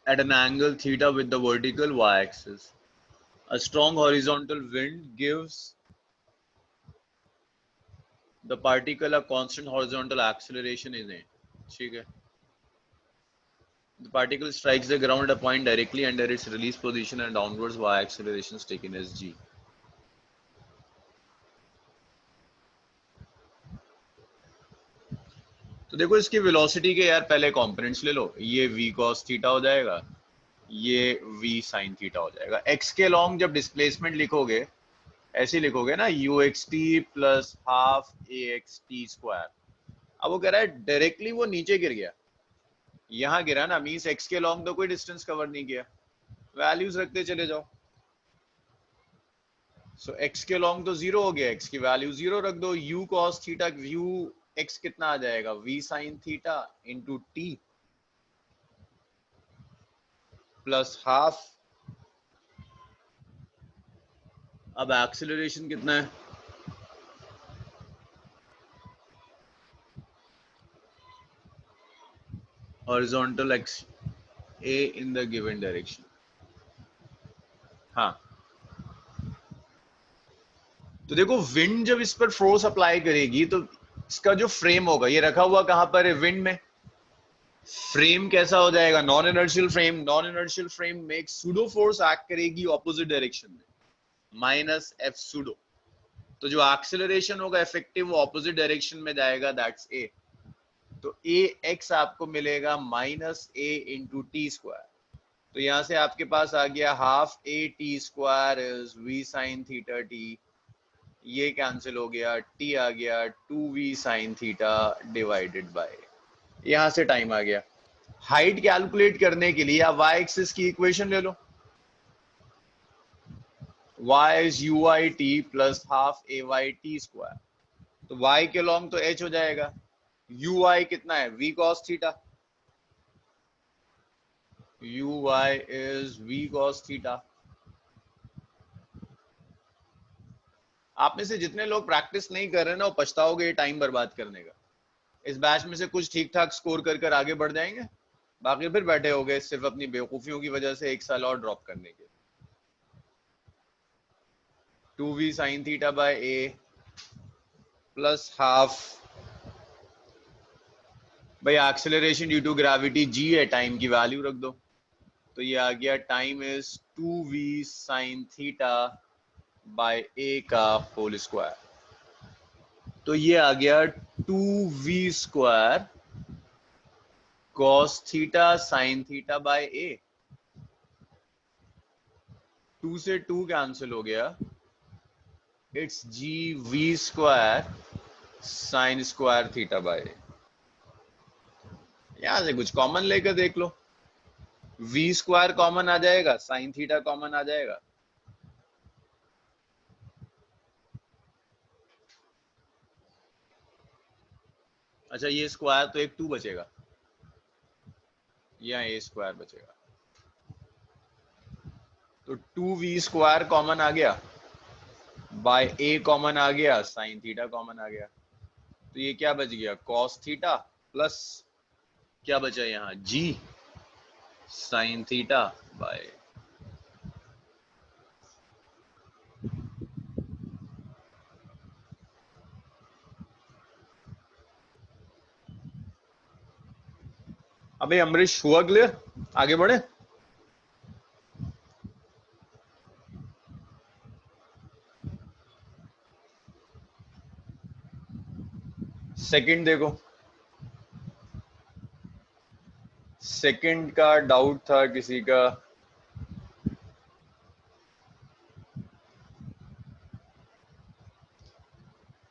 at an angle theta with the vertical y-axis. A strong horizontal wind gives the particle a constant horizontal acceleration in A. ठीक है. The particle strikes the ground at a point directly under its release position and downwards y acceleration is taken as g. तो देखो इसकी velocity के यार पहले components ले लो, ये v cos थीटा हो जाएगा, ये v sin थीटा हो जाएगा। x के लॉन्ग जब डिस्प्लेसमेंट लिखोगे ऐसे लिखोगे ना, uxt plus half axt square. अब वो कह रहा है डायरेक्टली वो नीचे गिर गया, यहाँ गिरा ना, मींस x के लॉन्ग तो कोई डिस्टेंस कवर नहीं किया, वैल्यूज रखते चले जाओ। सो x के लॉन्ग तो जीरो हो गया, x की वैल्यू जीरो रख दो, u cos theta u x कितना आ जाएगा, v sin theta into t plus half. अब एक्सेलरेशन कितना है, horizontal x a in the given direction। हाँ तो देखो विंड जब इस पर फोर्स अप्लाई करेगी तो इसका जो फ्रेम होगा ये रखा हुआ कहां पर है, विंड में। फ्रेम कैसा हो जाएगा? Non inertial frame. Non inertial frame में एक सूडो फोर्स एक्ट करेगी ऑपोजिट डायरेक्शन में, माइनस एफ सूडो। तो जो एक्सेलरेशन होगा इफेक्टिव वो ऑपोजिट डायरेक्शन में जाएगा, दैट्स ए। तो ए एक्स आपको मिलेगा minus A into T square. तो यहां से आपके पास आ गया half A T square is V sine theta T. ये कैंसिल हो गया, टी आ गया 2v sine theta divided by, यहां से टाइम आ गया। हाइट कैलकुलेट करने के लिए आप वाई एक्सिस की इक्वेशन ले लो, y is uy t plus half A Y T square. तो y के लॉन्ग तो h हो जाएगा, uy कितना है v cos theta, uy is v cos theta. आप में से जितने लोग प्रैक्टिस नहीं कर रहे ना, वो पछताओगे टाइम बर्बाद करने का। इस बैच में से कुछ ठीक ठाक स्कोर कर कर आगे बढ़ जाएंगे, बाकी फिर बैठे हो गए सिर्फ अपनी बेवकूफियों की वजह से एक साल और ड्रॉप करने के। 2v sine theta by a plus half, भाई acceleration due to gravity g है, टाइम की वैल्यू रख दो। तो ये आ गया time is 2v sine theta by a का होल स्क्वायर। तो ये आ गया 2v square cos theta sine theta by a। 2 से 2 कैंसिल हो गया, it's g v square sine square theta by a। यहां से कुछ कॉमन लेकर देख लो, v स्क्वायर कॉमन आ जाएगा, साइन थीटा कॉमन आ जाएगा। अच्छा ये स्क्वायर तो एक 2 बचेगा, यहाँ a स्क्वायर बचेगा। तो 2v स्क्वायर कॉमन आ गया, बाय a कॉमन आ गया, साइन थीटा कॉमन आ गया। तो ये क्या बच गया, cos थीटा प्लस क्या बचा यहाँ g साइन थीटा बाय। अबे अमरीश हुआ क्लियर? आगे बढ़े। सेकंड देखो, सेकंड का डाउट था किसी का।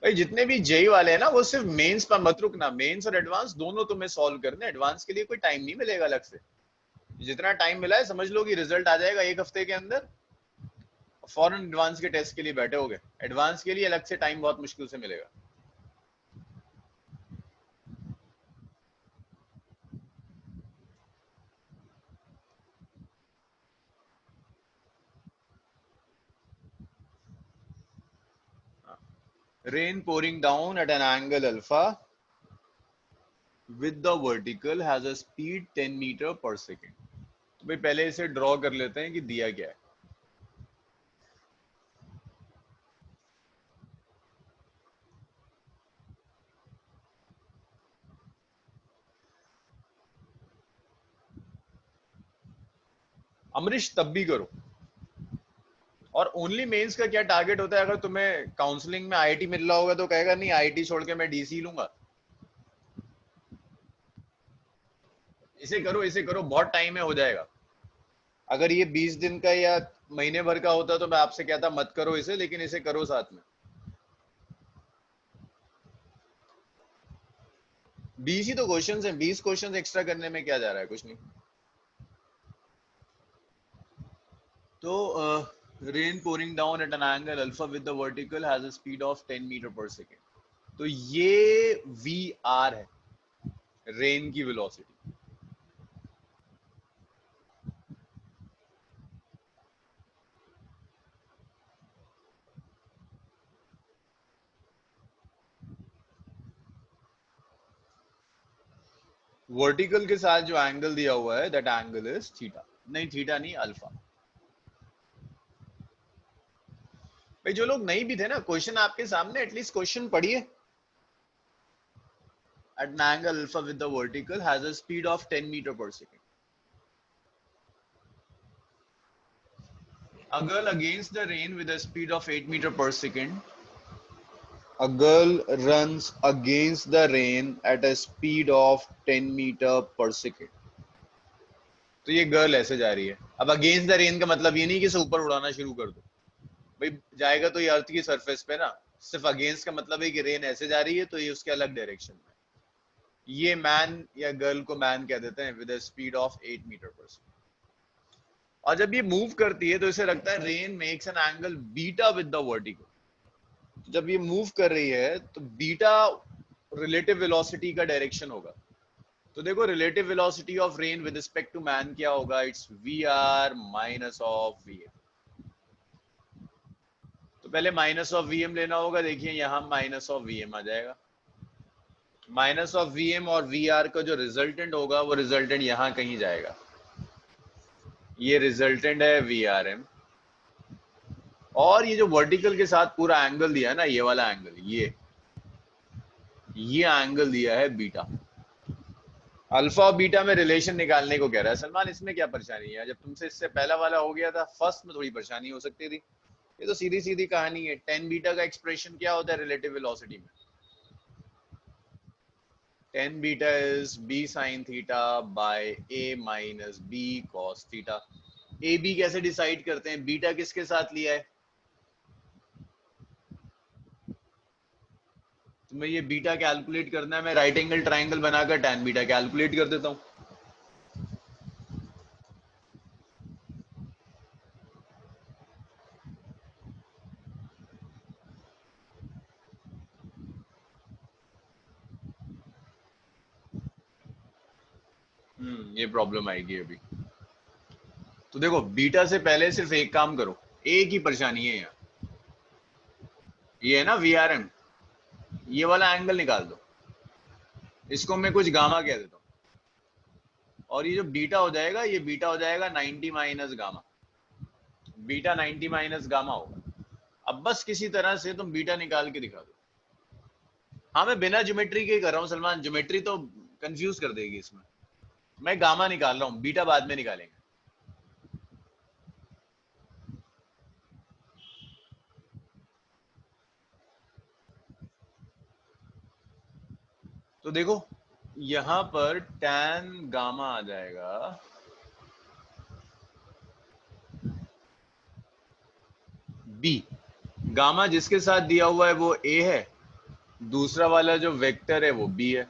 भाई जितने भी जेई वाले हैं ना, वो सिर्फ मेंस पर मत रुकना, मेंस और एडवांस दोनों तुम्हें सॉल्व करने। एडवांस के लिए कोई टाइम नहीं मिलेगा अलग से, जितना टाइम मिला है समझ लो कि रिजल्ट आ जाएगा एक हफ्ते के अंदर, फॉरन एडवांस के टेस्ट के लिए बैठे होगे। एडवांस के लिए अलग से टाइम बहुत मुश्किल से मिलेगा। Rain pouring down at an angle alpha with the vertical has a speed 10 metre per second. तो भाई पहले इसे ड्रॉ कर लेते हैं कि दिया क्या है। अमरीश तब भी करो। और ओनली मेंस का क्या टारगेट होता है? अगर तुम्हें काउंसलिंग में आईआईटी मिल रहा होगा तो कहेगा नहीं आईआईटी छोड़ के मैं डीसी लूंगा। इसे करो, बहुत टाइम है, हो जाएगा। अगर ये 20 दिन का या महीने भर का होता तो मैं आपसे कहता मत करो इसे, लेकिन इसे करो साथ में। 20 ही तो क्वेश्चंस हैं, 20 क्वेश्चंस एक्स्ट्रा करने में क्या जा रहा है, कुछ नहीं। तो rain pouring down at an angle alpha with the vertical has a speed of 10 metre per second. तो ये वी आर है, रेन की वेलोसिटी। वर्टिकल के साथ जो एंगल दिया हुआ है दैट एंगल इज थीटा। नहीं थीटा नहीं, अल्फा। भाई जो लोग नहीं भी थे ना, क्वेश्चन आपके सामने, एटलीस्ट क्वेश्चन पढ़िए, at an angle alpha with the vertical has a speed of 10 meter per second. A girl against the rain with a speed of 8 meter per second. A girl runs against the rain at a speed of 10 meter per second. तो ये girl ऐसे जा रही है. अब against the rain का मतलब ये नहीं कि इसे ऊपर उड़ाना शुरू कर दो भाई, जाएगा तो ये अर्थ की सरफेस पे ना. सिर्फ अगेंस्ट का मतलब है कि रेन ऐसे जा रही है तो ये उसके अलग डायरेक्शन में. ये मैन या गर्ल को मैन कह देते हैं with a speed of 8 metre per second. और जब ये मूव करती है तो इसे लगता है rain makes an angle beta with the vertical. जब ये मूव कर रही है तो बीटा रिलेटिव वेलोसिटी का डायरेक्शन होगा. तो देखो relative velocity of rain with respect to man क्या होगा, it's V R minus of V M. तो पहले माइनस ऑफ वीएम लेना होगा. देखिए यहां माइनस ऑफ वीएम आ जाएगा. माइनस ऑफ वीएम और वीआर का जो रिजल्टेंट होगा वो रिजल्टेंट यहां कहीं जाएगा. ये रिजल्टेंट है वीआरएम. और ये जो वर्टिकल के साथ पूरा एंगल दिया है ना, ये वाला एंगल, ये एंगल दिया है बीटा. अल्फा और बीटा में रिलेशन निकालने को कह रहा है. सलमान इसमें क्या परेशानी है? जब तुमसे इससे पहला वाला हो गया था, फर्स्ट में थोड़ी परेशानी हो सकती थी. ये तो सीधी सीधी कहानी है. टेन बीटा का एक्सप्रेशन क्या होता है रिलेटिव वेलोसिटी में? Tan beta is b sine theta by A minus B cos theta. A b कैसे डिसाइड करते हैं? बीटा किसके साथ लिया है? तुम्हें ये बीटा कैलकुलेट करना है. मैं राइट एंगल ट्राइंगल बनाकर टैन बीटा कैलकुलेट कर देता हूं. ये प्रॉब्लम आएगी अभी. तो देखो बीटा से पहले सिर्फ एक काम करो. एक ही परेशानी है यहाँ, ये है ना वीआरएम. ये वाला एंगल निकाल दो. इसको मैं कुछ गामा कह देता हूँ. और ये जो बीटा हो जाएगा, ये बीटा हो जाएगा 90 minus gamma. Beta 90 minus gamma होगा. अब बस किसी तरह से तुम बीटा निकाल के दिखा दो. हाँ मैं बिना ज्योमेट्री के कर रहा हूँ सलमान. ज्योमेट्री तो कंफ्यूज कर देगी इसमें. मैं गामा निकाल रहा हूँ, बीटा बाद में निकालेंगे. तो देखो यहां पर tan गामा आ जाएगा b. गामा जिसके साथ दिया हुआ है वो a है, दूसरा वाला जो वेक्टर है वो b है.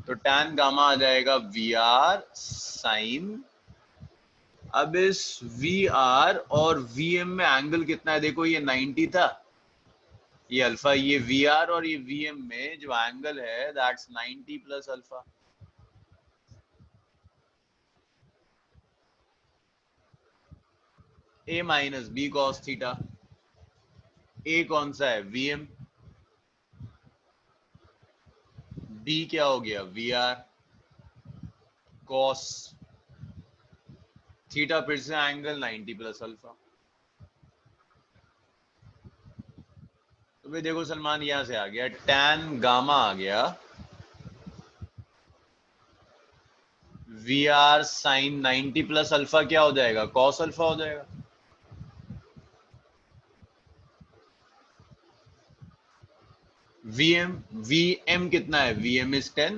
तो tan गामा आ जाएगा vr साइन. अब इस vr और vm में एंगल कितना है? देखो ये 90 था, ये अल्फा. ये vr और ये vm में जो एंगल है that's 90 plus alpha. a minus B cos theta. a कौन सा है? vm. b क्या हो गया? vr cos theta. फिर से एंगल 90 प्लस अल्फा. तो भाई देखो सलमान यहां से आ गया tan गामा आ गया vr साइन 90 प्लस अल्फा. क्या हो जाएगा? cos अल्फा हो जाएगा. vm कितना है? vm is 10.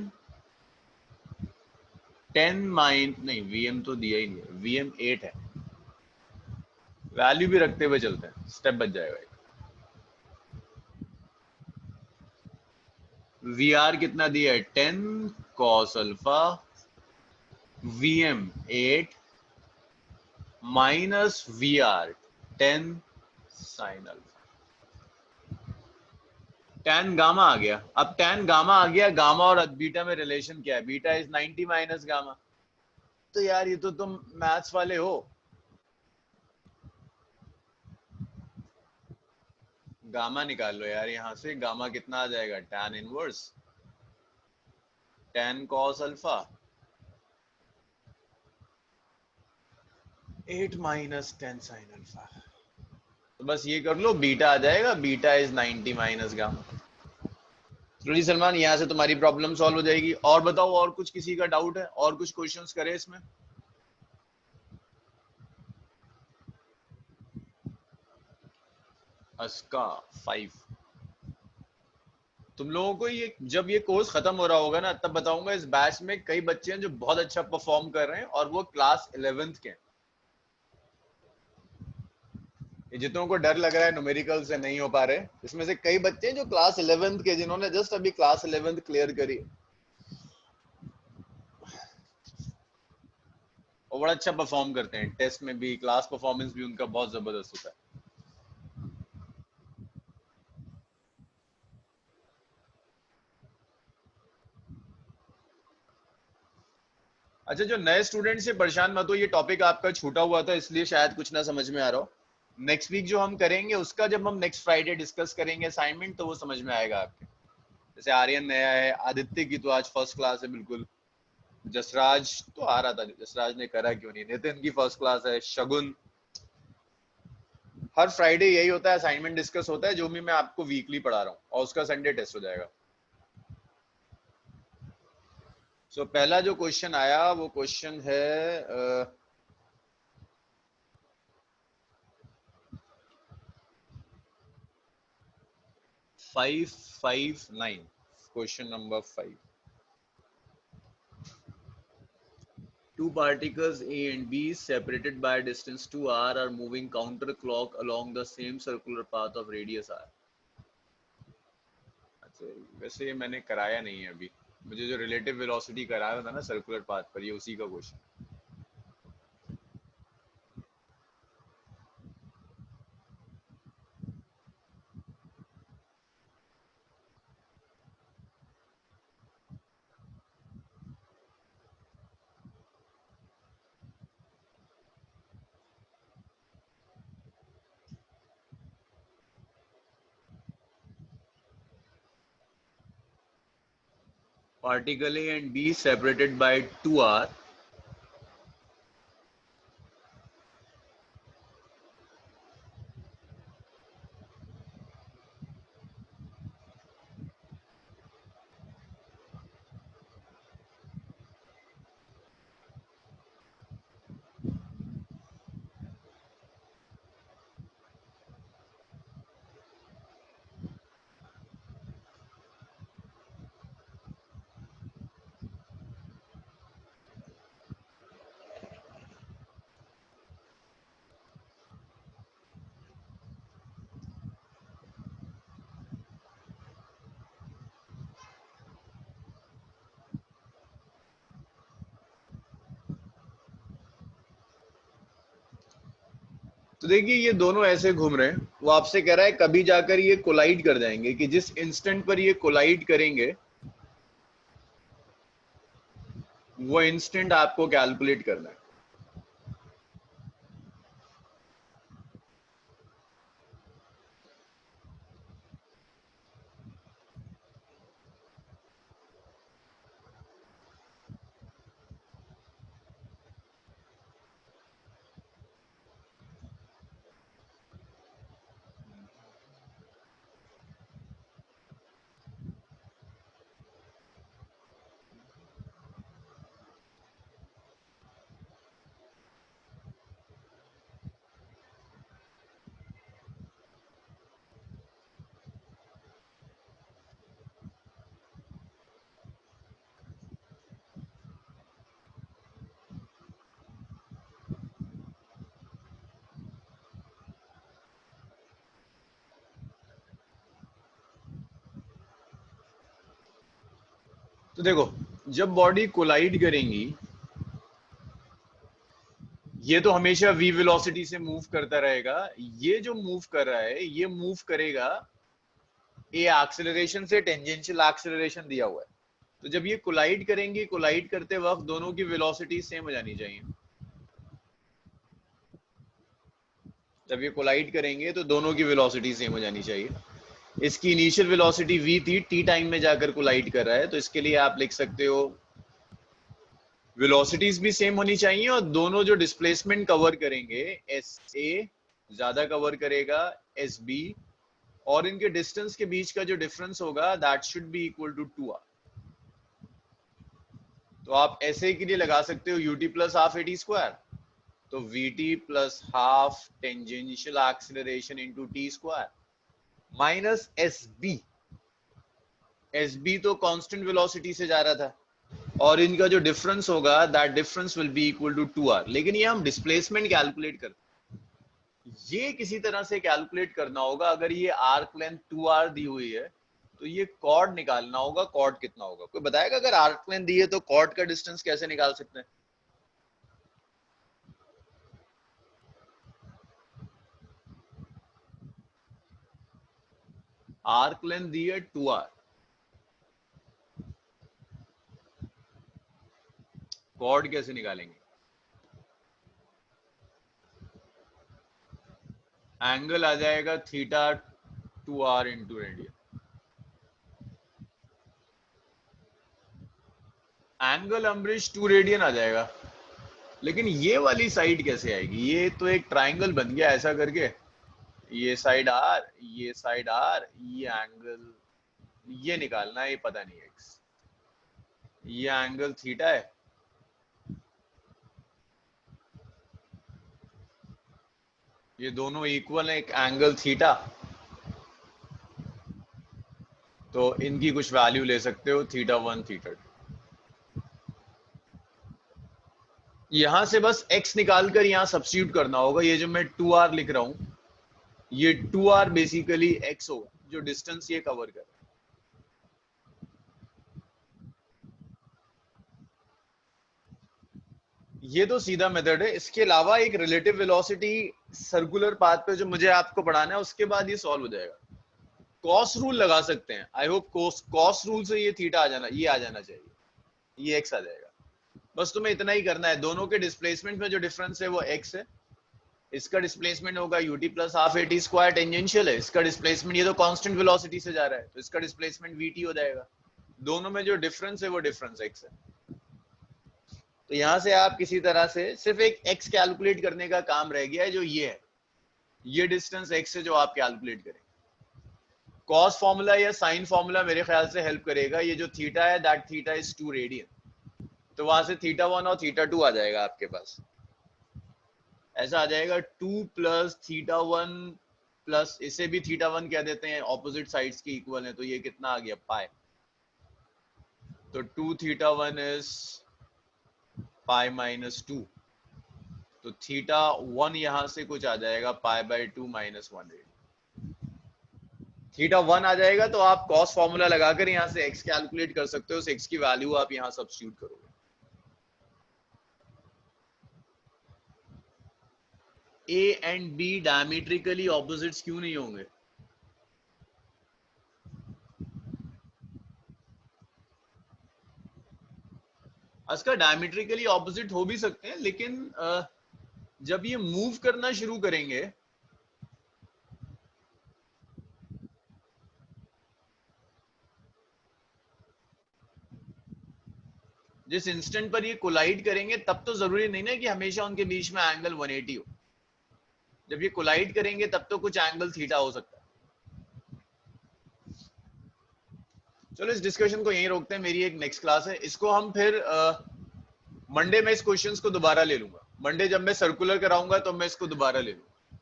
10 माइन नहीं, vm तो दिया ही नहीं है. vm 8 है. वैल्यू भी रखते हुए चलते हैं, स्टेप बच जाएगा. vr कितना दिया है? 10 cos अल्फा. vm 8 माइनस vr 10 sine alpha. tan gamma आ गया. अब tan गामा आ गया. गामा और बीटा में रिलेशन क्या है? Beta is 90 minus gamma. तो यार ये तो तुम मैथ्स वाले हो. गामा निकाल लो यार यहां से. गामा कितना आ जाएगा? tan inverse 10 cos alpha 8 minus 10 sine alpha. तो बस ये कर लो, बीटा आ जाएगा. Beta is 90 minus gamma. चलो जी सलमान, यहाँ से तुम्हारी प्रॉब्लम सॉल्व हो जाएगी। और बताओ, और कुछ किसी का डाउट है? और कुछ क्वेश्चंस करें इसमें? अस्का 5, तुम लोगों को ये जब ये कोर्स खत्म हो रहा होगा ना, तब बताऊंगा इस बैच में कई बच्चे हैं जो बहुत अच्छा परफॉर्म कर रहे हैं और वो क्लास 11th के हैं। ये जितनों को डर लग रहा है न्यूमेरिकल से नहीं हो पा रहे, इसमें से कई बच्चे हैं जो क्लास 11th के, जिन्होंने जस्ट अभी क्लास 11th क्लियर करी और बड़ा अच्छा परफॉर्म करते हैं टेस्ट में भी, क्लास परफॉर्मेंस भी उनका बहुत जबरदस्त होता है। अच्छा, जो नए स्टूडेंट से परेशान मत हो, ये टॉपिक आपका छूटा हुआ था इसलिए शायद कुछ ना समझ में आ रहा हो। नेक्स्ट वीक जो हम करेंगे उसका, जब हम नेक्स्ट फ्राइडे डिस्कस करेंगे असाइनमेंट, तो वो समझ में आएगा आपके। जैसे आर्यन नया है, आदित्य की तो आज फर्स्ट क्लास है बिल्कुल, जसराज तो आ रहा था, जसराज ने करा क्यों नहीं, नितिन की फर्स्ट क्लास है, शगुन। हर फ्राइडे यही होता है, असाइनमेंट डिस्कस होता है, जो भी मैं आपको वीकली पढ़ा रहा हूँ, और उसका संडे टेस्ट हो जाएगा। सो पहला जो क्वेश्चन आया वो क्वेश्चन है 559, question number 5। Two particles A and B separated by a distance 2r are moving counterclock along the same circular path of radius r. अच्छा, वैसे ये मैंने कराया नहीं है अभी, मुझे जो रिलेटिव वेलोसिटी कराया था ना सर्कुलर पाथ पर, ये उसी का question. Particle A and B separated by 2r तो देखिए ये दोनों ऐसे घूम रहे हैं, वो आपसे कह रहा है कभी जाकर ये कोलाइड कर जाएंगे, कि जिस इंस्टेंट पर ये कोलाइड करेंगे वो इंस्टेंट आपको कैलकुलेट करना है। तो देखो, जब बॉडी कोलाइड करेंगी, ये तो हमेशा v वेलोसिटी से मूव करता रहेगा। ये जो मूव कर रहा है ये मूव करेगा a एक्सेलरेशन से, टेंजेंशियल एक्सेलरेशन दिया हुआ है। तो जब ये कोलाइड करेंगे, कोलाइड करते वक्त दोनों की वेलोसिटी सेम हो जानी चाहिए। जब ये कोलाइड करेंगे तो दोनों की वेलोसिटी सेम हो जानी चाहिए। इसकी इनिशियल वेलोसिटी v थी, t टाइम में जाकर कोलाइड कर रहा है, तो इसके लिए आप लिख सकते हो वेलोसिटीज भी सेम होनी चाहिए, और दोनों जो डिस्प्लेसमेंट कवर करेंगे, एस ए ज्यादा कवर करेगा एस बी, और इनके डिस्टेंस के बीच का जो डिफरेंस होगा that should be equal to 2r। तो आप ऐसे के लिए लगा सकते हो ut plus half at square, तो vt plus half tangential acceleration into t square minus sb। sb तो कांस्टेंट वेलोसिटी से जा रहा था, और इनका जो डिफरेंस होगा that difference will be equal to 2r। लेकिन ये हम डिस्प्लेसमेंट कैलकुलेट करते हैं, ये किसी तरह से कैलकुलेट करना होगा। अगर ये आर्क लेंथ 2r दी हुई है तो ये कॉर्ड निकालना होगा, कॉर्ड कितना होगा। कोई बताएगा अगर आर्क लेंथ दी है तो कॉर्ड का डिस्टेंस कैसे निकाल सकते हैं? आर्क लेंथ दी है 2r, कॉर्ड कैसे निकालेंगे? एंगल आ जाएगा theta 2r into radian. Angle अम्बरीश 2 रेडियन आ जाएगा। लेकिन ये वाली साइड कैसे आएगी? ये तो एक ट्राइंगल बन गया ऐसा करके, ये साइड r, ये साइड r, ये एंगल, ये निकालना है, ये पता नहीं x, ये एंगल थीटा है, ये दोनों इक्वल है, एक एंगल थीटा, तो इनकी कुछ वैल्यू ले सकते हो, थीटा 1 थीटा 2। यहां से बस x निकालकर यहां सब्स्टिट्यूट करना होगा। ये जो मैं 2r लिख रहा हूं, ये 2r बेसिकली x होगा, जो डिस्टेंस ये कवर कर। ये तो सीधा मेथड है। इसके अलावा एक रिलेटिव वेलोसिटी सर्कुलर पाथ पे जो मुझे आपको पढ़ाना है, उसके बाद ये सॉल्व हो जाएगा। कॉस रूल लगा सकते हैं। आई होप कॉस रूल से ये थीटा आ जाना, ये आ जाना चाहिए, ये x आ जाएगा। बस तुम्हें इतना ही करना है। दोनों के डिस्प्लेसमेंट में जो डिफरेंस है वो x है। इसका डिस्प्लेसमेंट होगा ut plus half at square, tangential है। इसका डिस्प्लेसमेंट, ये तो कांस्टेंट वेलोसिटी से जा रहा है, तो इसका डिस्प्लेसमेंट vt हो जाएगा। दोनों में जो डिफरेंस है वो डिफरेंस x है। तो यहां से आप किसी तरह से सिर्फ एक x कैलकुलेट करने का काम रह गया है, जो ये है, ये डिस्टेंस x है जो आप कैलकुलेट करें। कॉस फॉर्मूला या साइन फॉर्मूला मेरे ख्याल से हेल्प करेगा। ये जो थीटा है दैट थीटा इज 2 रेडियन, तो वहां से थीटा 1 और थीटा 2 आ जाएगा आपके पास। ऐसा आ जाएगा 2 प्लस थीटा 1 प्लस, इसे भी थीटा 1 कह देते हैं, ऑपोजिट साइड्स के इक्वल है, तो ये कितना आ गया पाई। तो 2 थीटा 1 इज पाई माइनस 2, तो थीटा 1 यहां से कुछ आ जाएगा pi by 2 minus 1 radian. Theta 1 आ जाएगा तो आप कॉस फॉर्मूला लगाकर यहां से x कैलकुलेट कर सकते हो। उस x की वैल्यू आप यहां सब्स्टिट्यूट करोगे। A एंड B डायमीट्रिकली ऑपोजिट्स क्यों नहीं होंगे? इसका डायमीट्रिकली ऑपोजिट हो भी सकते हैं, लेकिन जब ये मूव करना शुरू करेंगे, जिस इंस्टेंट पर ये कोलाइड करेंगे, तब तो जरूरी नहीं ना कि हमेशा उनके बीच में एंगल 180 हो। जब ये कोलाइड करेंगे तब तो कुछ एंगल थीटा हो सकता है। चलो इस डिस्कशन को यहीं रोकते हैं, मेरी एक नेक्स्ट क्लास है, इसको हम फिर मंडे में इस क्वेश्चंस को दोबारा ले लूंगा। मंडे जब मैं सर्कुलर कराऊंगा तो मैं इसको दोबारा ले लूंगा।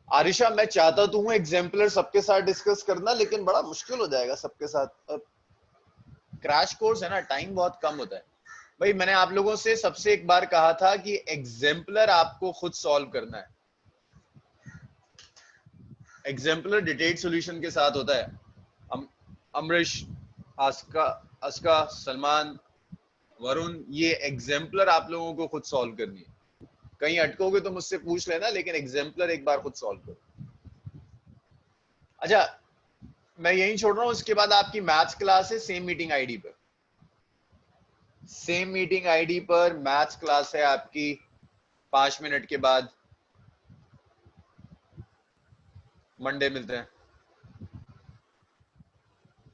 आरिशा, मैं चाहता तो हूँ एग्जाम्पलर सबके साथ डिस्कस करना, लेकिन बड़ा मुश्किल हो जाएगा सबके साथ। क्रैश कोर्स है ना, टाइम बहुत कम होता है। भाई मैंने आप लोगों से सबसे एक बार कहा था कि एग्जाम्पलर आपको खुद सॉल्व करना है। एग्जाम्पलर डिटेल्ड सॉल्यूशन के साथ होता है। अमरीश, अस्का, सलमान, वरुण, ये एग्जाम्पलर आप लोगों को खुद सॉल्व करनी है। कहीं अटकोगे तो मुझसे पूछ लेना, लेकिन एग्जाम्पलर एक बार खुद सॉल्व करो। अच्छा, मैं यहीं छोड़ रहा हूं। इसके बाद आपकी मैथ्स क्लास है सेम मीटिंग आईडी पर। सेम मीटिंग आईडी पर मैथ्स क्लास है आपकी 5 मिनट के बाद। मंडे मिलते हैं।